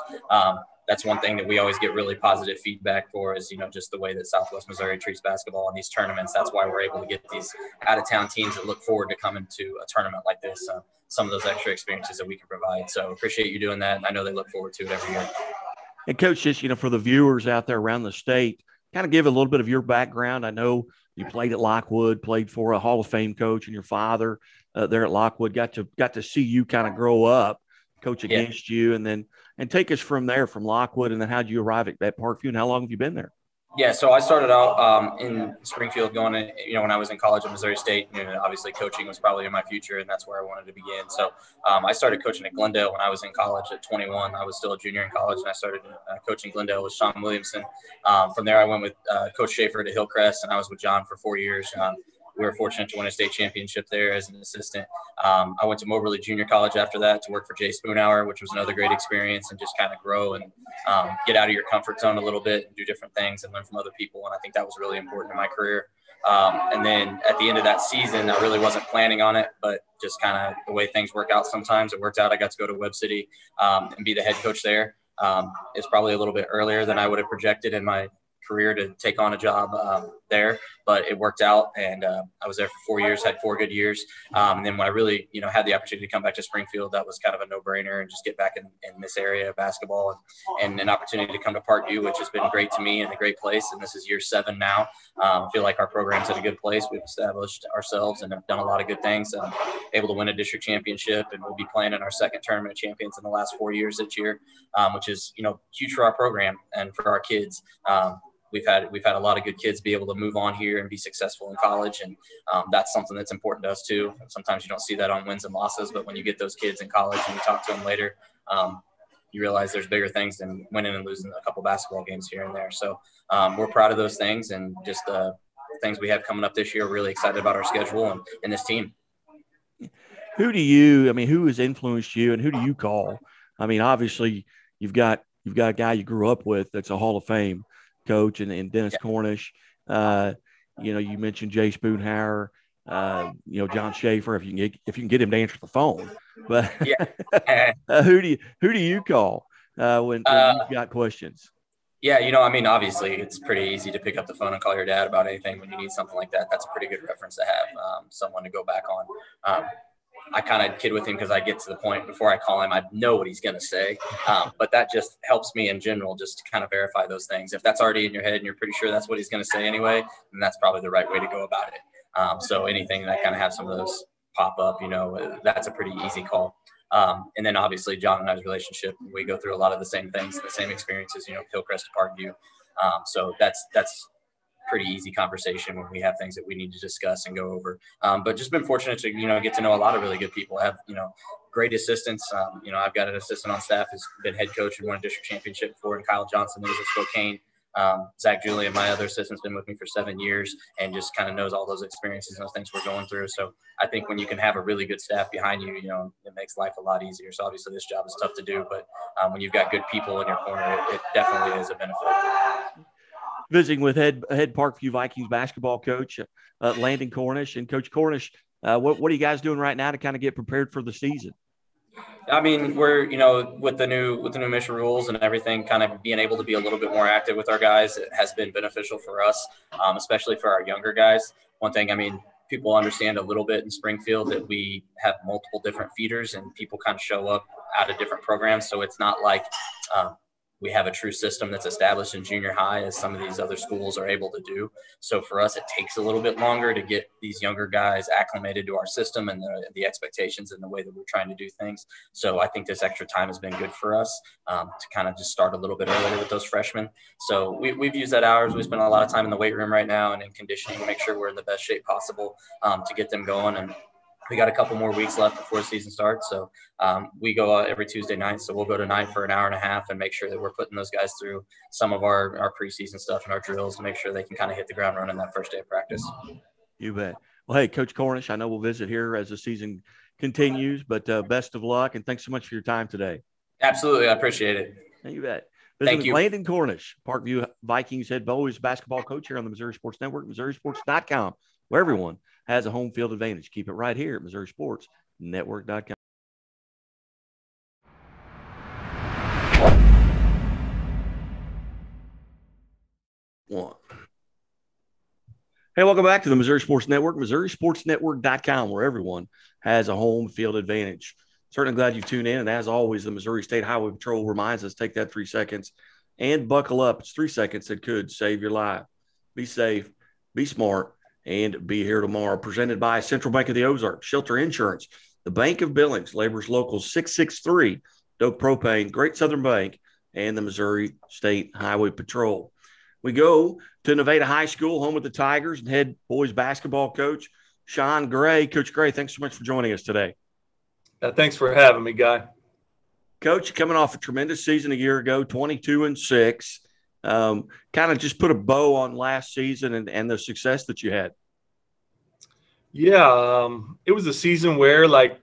That's one thing that we always get really positive feedback for is, just the way that Southwest Missouri treats basketball in these tournaments. That's why we're able to get these out-of-town teams that look forward to coming to a tournament like this. Some of those extra experiences that we can provide. So appreciate you doing that. And I know they look forward to it every year. And Coach, just, for the viewers out there around the state, kind of give a little bit of your background. I know you played at Lockwood, played for a Hall of Fame coach, and your father there at Lockwood got to see you kind of grow up, coach against you, and take us from there, from Lockwood, and then how'd you arrive at that Parkview, and how long have you been there? Yeah, so I started out in Springfield going to, when I was in college at Missouri State, obviously coaching was probably in my future, and that's where I wanted to begin. So I started coaching at Glendale when I was in college at 21. I was still a junior in college, and I started coaching Glendale with Sean Williamson. From there, I went with Coach Schaefer to Hillcrest, and I was with John for 4 years. We were fortunate to win a state championship there as an assistant. I went to Moberly Junior College after that to work for Jay Spoonhour, which was another great experience, and just kind of grow and get out of your comfort zone a little bit and do different things and learn from other people. And I think that was really important in my career. And then at the end of that season, I really wasn't planning on it, but just kind of the way things work out sometimes, it worked out. I got to go to Webb City and be the head coach there. It's probably a little bit earlier than I would have projected in my career to take on a job there, but it worked out, and I was there for 4 years, had 4 good years. And then when I really, had the opportunity to come back to Springfield, that was kind of a no-brainer, and just get back in this area of basketball, and an opportunity to come to Parkview, which has been great to me and a great place. And this is year 7 now. I feel like our program's in a good place. We've established ourselves and have done a lot of good things. Able to win a district championship, and we'll be playing in our 2nd tournament of champions in the last 4 years this year, which is, huge for our program and for our kids. We've had a lot of good kids be able to move on here and be successful in college, and that's something that's important to us too. Sometimes you don't see that on wins and losses, but when you get those kids in college and you talk to them later, you realize there's bigger things than winning and losing a couple basketball games here and there. So we're proud of those things, and just the things we have coming up this year. Really excited about our schedule and this team. Who has influenced you, and who do you call? I mean, obviously you've got a guy you grew up with that's a Hall of Fame coach, and Dennis Cornish. You mentioned Jay Spoonhour. John Schaefer, if you can get him to answer the phone. But Yeah. who do you call when you've got questions? Yeah, obviously it's pretty easy to pick up the phone and call your dad about anything when you need something like that. That's a pretty good reference to have, someone to go back on. I kind of kid with him because I get to the point before I call him, I know what he's going to say. But that just helps me in general just to kind of verify those things. If that's already in your head and you're pretty sure that's what he's going to say anyway, then that's probably the right way to go about it. So anything that kind of have some of those pop up, that's a pretty easy call. And then obviously John and I's relationship, we go through a lot of the same things, the same experiences, Hillcrest to Parkview. So that's pretty easy conversation when we have things that we need to discuss and go over. But just been fortunate to, get to know a lot of really good people. I have, great assistants. I've got an assistant on staff who's been head coach and won a district championship before, and Kyle Johnson, who was at Spokane. Zach Julian, my other assistant's been with me for 7 years and just kind of knows all those experiences and those things we're going through. So I think when you can have a really good staff behind you, it makes life a lot easier. So obviously this job is tough to do, but when you've got good people in your corner, it definitely is a benefit. Visiting with head Parkview Vikings basketball coach, Landon Cornish. And Coach Cornish, what are you guys doing right now to kind of get prepared for the season? We're, with the new mission rules and everything, kind of being able to be a little bit more active with our guys, it has been beneficial for us, especially for our younger guys. One thing, people understand a little bit in Springfield that we have multiple different feeders and people kind of show up out of different programs. So it's not like we have a true system that's established in junior high as some of these other schools are able to do. So for us, it takes a little bit longer to get these younger guys acclimated to our system and the expectations and the way that we're trying to do things. So I think this extra time has been good for us to kind of just start a little bit earlier with those freshmen. So we've used that hours. We spend a lot of time in the weight room right now and in conditioning to make sure we're in the best shape possible to get them going. And we got a couple more weeks left before the season starts. So we go out every Tuesday night. So we'll go tonight for an hour and a half and make sure that we're putting those guys through some of our preseason stuff and our drills to make sure they can kind of hit the ground running that first day of practice. You bet. Well, hey, Coach Cornish, I know we'll visit here as the season continues, but best of luck. And thanks so much for your time today. Absolutely. I appreciate it. You bet. Thank you. Landon Cornish, Parkview Vikings head boys basketball coach here on the Missouri Sports Network, MissouriSports.com, where everyone has a home field advantage. Keep it right here at MissouriSportsNetwork.com. Hey, welcome back to the Missouri Sports Network, MissouriSportsNetwork.com, where everyone has a home field advantage. Certainly glad you tuned in. And as always, the Missouri State Highway Patrol reminds us, take that 3 seconds and buckle up. It's 3 seconds that could save your life. Be safe, be smart, and be here tomorrow. Presented by Central Bank of the Ozarks, Shelter Insurance, the Bank of Billings, Laborers Local 663, Doak Propane, Great Southern Bank, and the Missouri State Highway Patrol. We go to Nevada High School, home of the Tigers, and head boys basketball coach, Sean Gray. Coach Gray, thanks so much for joining us today. Thanks for having me, Guy. Coach, coming off a tremendous season a year ago, 22-6. Kind of just put a bow on last season and the success that you had. Yeah, it was a season where, like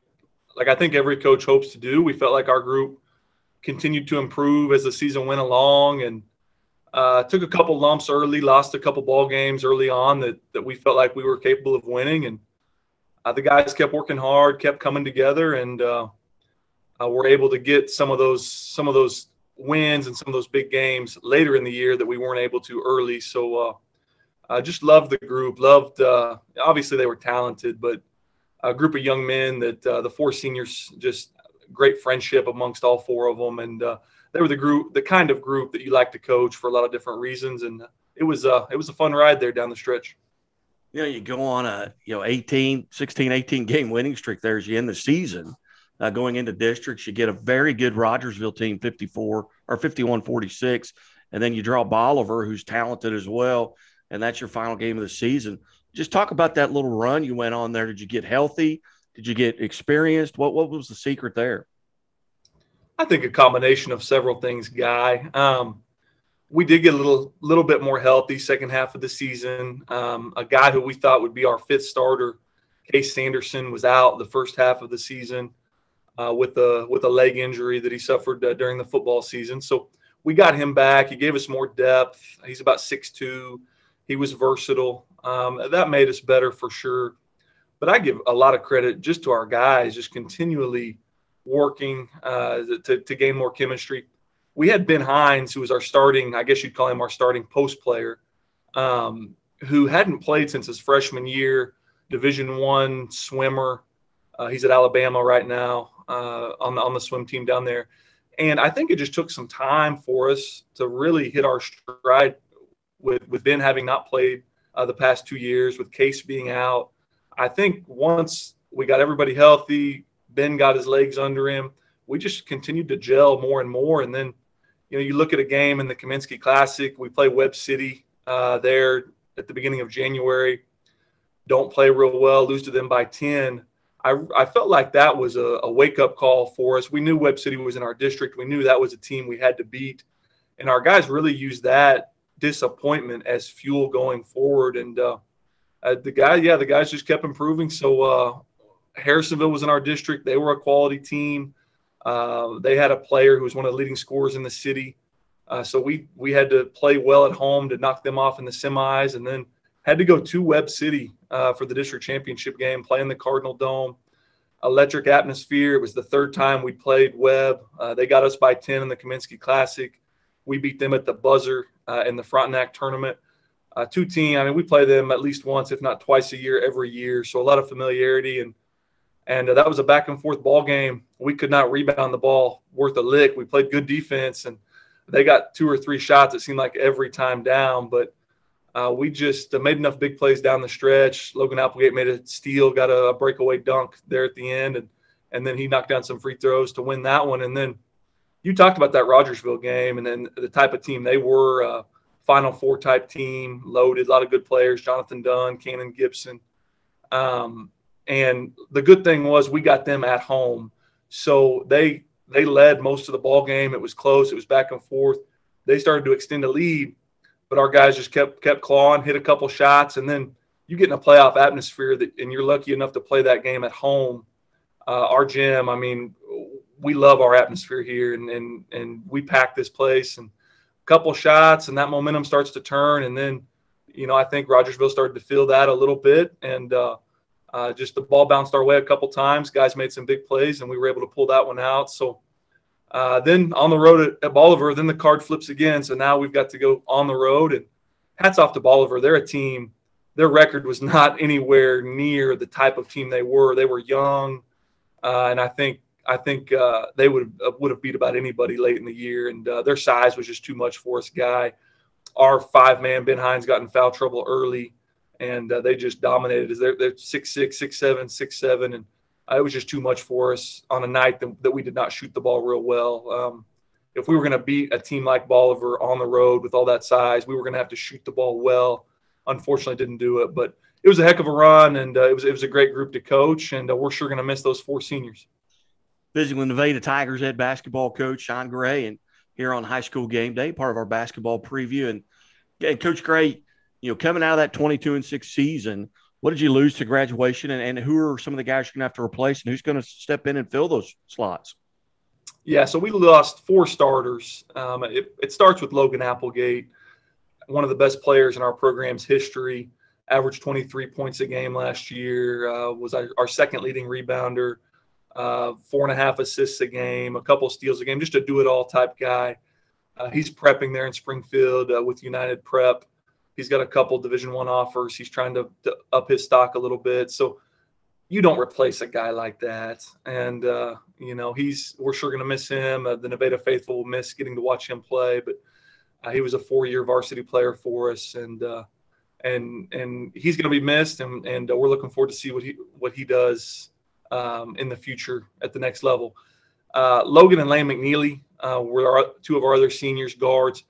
I think every coach hopes to do, we felt like our group continued to improve as the season went along, and took a couple lumps early, lost a couple ball games early on that we felt like we were capable of winning, and the guys kept working hard, kept coming together, and were able to get some of those wins and some of those big games later in the year that we weren't able to early. So I just loved the group, obviously they were talented, but a group of young men that the 4 seniors, just great friendship amongst all 4 of them. And they were the kind of group that you like to coach for a lot of different reasons. And it was a fun ride there down the stretch. You go on a 16, 18 game winning streak there as you end the season. Going into districts, you get a very good Rogersville team, 51-46, and then you draw Bolivar, who's talented as well, and that's your final game of the season. Just talk about that little run you went on there. Did you get healthy? Did you get experienced? What was the secret there? I think a combination of several things, Guy. We did get a little bit more healthy second half of the season. A guy who we thought would be our 5th starter, Case Sanderson, was out the first half of the season with a leg injury that he suffered during the football season. So we got him back. He gave us more depth. He's about 6'2". He was versatile. That made us better for sure. But I give a lot of credit just to our guys, just continually working to gain more chemistry. We had Ben Hines, who was our starting, I guess you'd call him our starting post player, who hadn't played since his freshman year, Division I swimmer. He's at Alabama right now on the swim team down there. And I think it just took some time for us to really hit our stride with Ben having not played the past 2 years, with Case being out. I think once we got everybody healthy, Ben got his legs under him, we just continued to gel more and more. And then, you look at a game in the Kaminsky Classic. We play Webb City there at the beginning of January. Don't play real well, lose to them by 10. I felt like that was a wake-up call for us. We knew Webb City was in our district. We knew that was a team we had to beat. And our guys really used that disappointment as fuel going forward. And the guys just kept improving. So Harrisonville was in our district. They were a quality team. They had a player who was one of the leading scorers in the city. So we had to play well at home to knock them off in the semis, and then had to go to Webb City for the district championship game, play in the Cardinal Dome. Electric atmosphere. It was the third time we played Webb. They got us by 10 in the Kaminsky Classic. We beat them at the buzzer in the Frontenac tournament. We play them at least once, if not twice a year, every year. So a lot of familiarity, and that was a back and forth ball game. We could not rebound the ball worth a lick. We played good defense, and they got 2 or 3 shots. It seemed like every time down, but we just made enough big plays down the stretch. Logan Applegate made a steal, got a breakaway dunk there at the end, and then he knocked down some free throws to win that one. And then you talked about that Rogersville game, and then the type of team they were, Final Four type team, loaded, a lot of good players, Jonathan Dunn, Cannon Gibson. And the good thing was we got them at home. So they led most of the ball game. It was close. It was back and forth. They started to extend a lead, but our guys just kept clawing, hit a couple shots, and then you get in a playoff atmosphere and you're lucky enough to play that game at home. Our gym, we love our atmosphere here, and we pack this place, and a couple shots, and that momentum starts to turn. And then, I think Rogersville started to feel that a little bit, and just the ball bounced our way a couple times. Guys made some big plays, and we were able to pull that one out. So then on the road at Bolivar, then the card flips again. So now we've got to go on the road, and hats off to Bolivar. They're a team. Their record was not anywhere near the type of team they were. They were young, and I think they would have beat about anybody late in the year, and their size was just too much for us. Our 5-man, Ben Hines, got in foul trouble early, and they just dominated. They're 6'6", 6'7", 6'7", and it was just too much for us on a night that we did not shoot the ball real well. If we were going to beat a team like Bolivar on the road with all that size, we were going to have to shoot the ball well. Unfortunately, didn't do it, but it was a heck of a run, and it was a great group to coach, and we're sure going to miss those 4 seniors. Visiting with Nevada Tigers head basketball coach Sean Gray, and here on High School Game Day, part of our basketball preview. And Coach Gray, coming out of that 22-6 season, what did you lose to graduation, and who are some of the guys you're going to have to replace, and who's going to step in and fill those slots? Yeah, so we lost 4 starters. It starts with Logan Applegate, one of the best players in our program's history, averaged 23 points a game last year, was our second leading rebounder, 4.5 assists a game, a couple steals a game, just a do-it-all type guy. He's prepping there in Springfield with United Prep. He's got a couple Division I offers. He's trying to up his stock a little bit. So you don't replace a guy like that. And, we're sure going to miss him. The Nevada faithful will miss getting to watch him play. But he was a 4-year varsity player for us. And he's going to be missed. And we're looking forward to see what he does in the future at the next level. Logan and Lane McNeely were 2 of our other seniors, guards.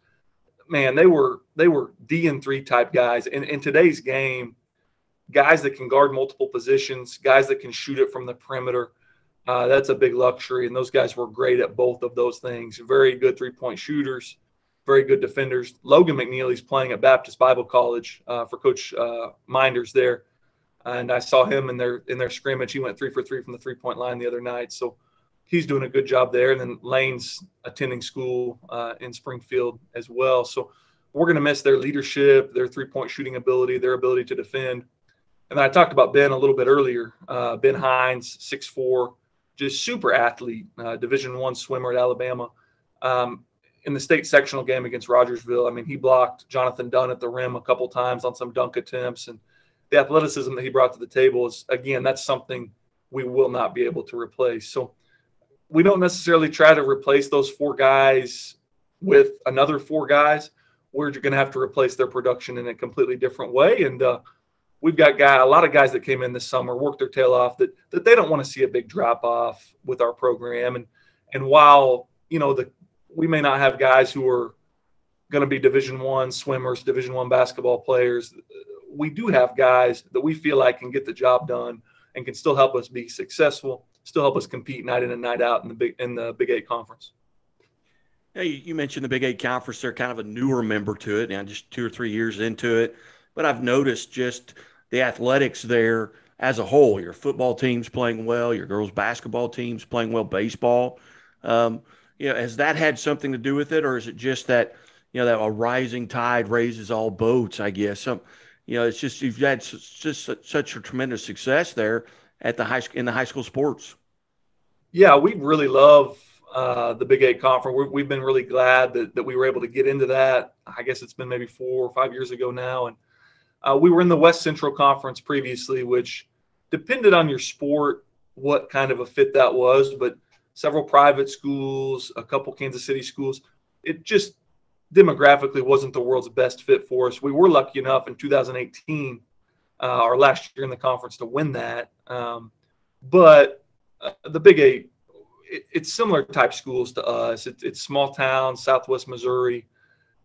Man, they were D&3 type guys. In today's game, guys that can guard multiple positions, guys that can shoot it from the perimeter, that's a big luxury. And those guys were great at both of those things. Very good 3-point shooters, very good defenders. Logan McNeely's playing at Baptist Bible College for Coach Minders there. And I saw him in their scrimmage. He went 3 for 3 from the 3-point line the other night. So he's doing a good job there. And then Lane's attending school in Springfield as well. So we're going to miss their leadership, their 3-point shooting ability, their ability to defend. And then I talked about Ben a little bit earlier. Ben Hines, 6'4", just super athlete, Division I swimmer at Alabama. In the state sectional game against Rogersville, I mean, he blocked Jonathan Dunn at the rim a couple times on some dunk attempts. And the athleticism that he brought to the table is, again, that's something we will not be able to replace. So we don't necessarily try to replace those 4 guys with another 4 guys. We're going to have to replace their production in a completely different way. And we've got a lot of guys that came in this summer, worked their tail off, that they don't want to see a big drop off with our program. And while, we may not have guys who are going to be Division I swimmers, Division I basketball players, we do have guys that we feel like can get the job done and can still help us be successful, still help us compete night in and night out in the Big 8 conference. Yeah, you mentioned the Big 8 conference. They're kind of a newer member to it, now just 2 or 3 years into it. But I've noticed just the athletics there as a whole. Your football team's playing well, your girls' basketball team's playing well, baseball. Has that had something to do with it, or is it just that, that a rising tide raises all boats, I guess? It's just you've had such a tremendous success there at in the high school sports. Yeah, we really love the Big 8 conference. We've been really glad that we were able to get into that. I guess it's been maybe 4 or 5 years ago now. And we were in the West Central Conference previously, which depended on your sport, what kind of a fit that was. But several private schools, a couple Kansas City schools, it just demographically wasn't the world's best fit for us. We were lucky enough in 2018, our last year in the conference, to win that. But the Big 8, it's similar type schools to us. It's small town, Southwest Missouri,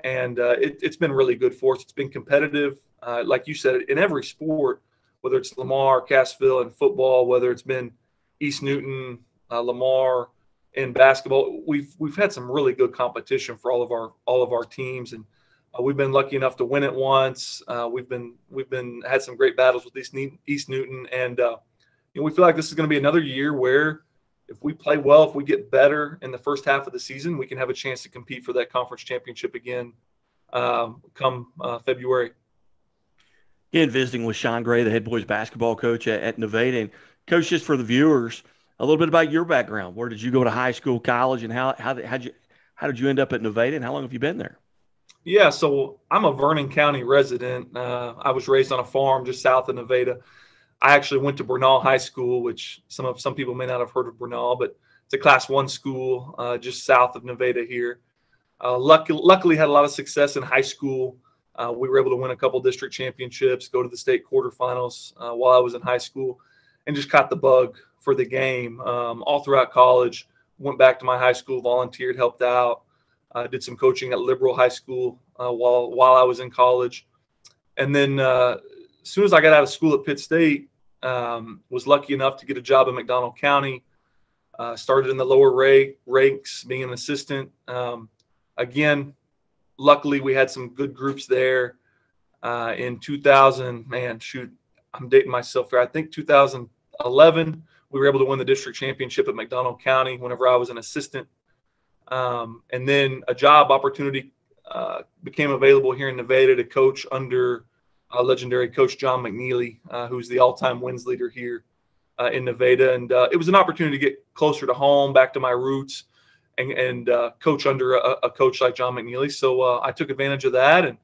and it's been really good for us. It's been competitive, like you said, in every sport, whether it's Lamar, Cassville in football, whether it's been East Newton, Lamar in basketball. We've had some really good competition for all of our teams, and we've been lucky enough to win it once. We've had some great battles with East Newton, and we feel like this is going to be another year where if we play well, if we get better in the first half of the season, we can have a chance to compete for that conference championship again come February. Again, visiting with Sean Gray, the head boys basketball coach at Nevada. And Coach, just for the viewers, a little bit about your background. Where did you go to high school, college, and how did you end up at Nevada, and how long have you been there? Yeah, so I'm a Vernon County resident. I was raised on a farm just south of Nevada. I actually went to Bernal High School, which some people may not have heard of Bernal, but it's a Class I school just south of Nevada here. Luckily had a lot of success in high school. We were able to win a couple district championships, go to the state quarterfinals while I was in high school, and just caught the bug for the game. All throughout college, went back to my high school, volunteered, helped out, did some coaching at Liberal High School while I was in college. And then as soon as I got out of school at Pitt State, was lucky enough to get a job in McDonald County. Started in the lower ranks, being an assistant. Again, luckily we had some good groups there. In 2000, I'm dating myself here. I think 2011, we were able to win the district championship at McDonald County whenever I was an assistant. And then a job opportunity became available here in Nevada to coach under legendary coach John McNeely, who's the all-time wins leader here in Nevada. And it was an opportunity to get closer to home, back to my roots, and coach under a coach like John McNeely. So I took advantage of that. And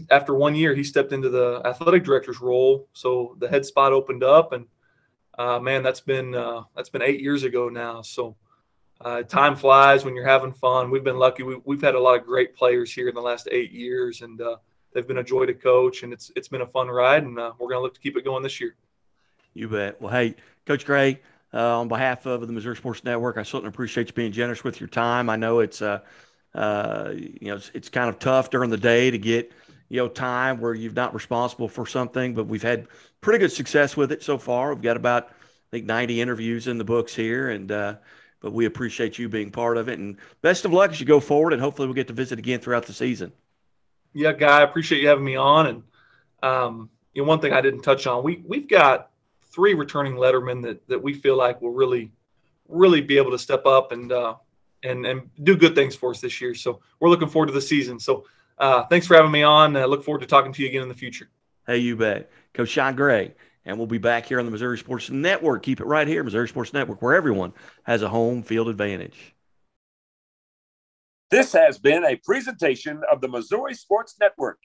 after 1 year, he stepped into the athletic director's role. So the head spot opened up, and that's been 8 years ago now. So time flies when you're having fun. We've been lucky. We've had a lot of great players here in the last 8 years, and they've been a joy to coach, and it's been a fun ride, and we're going to look to keep it going this year. You bet. Well, hey, Coach Gray, on behalf of the Missouri Sports Network, I certainly appreciate you being generous with your time. I know it's it's kind of tough during the day to get time where you're not responsible for something, but we've had pretty good success with it so far. We've got about, I think, 90 interviews in the books here, and but we appreciate you being part of it. And best of luck as you go forward, and hopefully we'll get to visit again throughout the season. Yeah, Guy, I appreciate you having me on. And one thing I didn't touch on, we've got 3 returning lettermen that we feel like will really, really be able to step up and do good things for us this year. So we're looking forward to the season. So thanks for having me on. I look forward to talking to you again in the future. Hey, you bet. Coach Sean Gray. And we'll be back here on the Missouri Sports Network. Keep it right here, Missouri Sports Network, where everyone has a home field advantage. This has been a presentation of the Missouri Sports Network.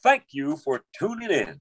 Thank you for tuning in.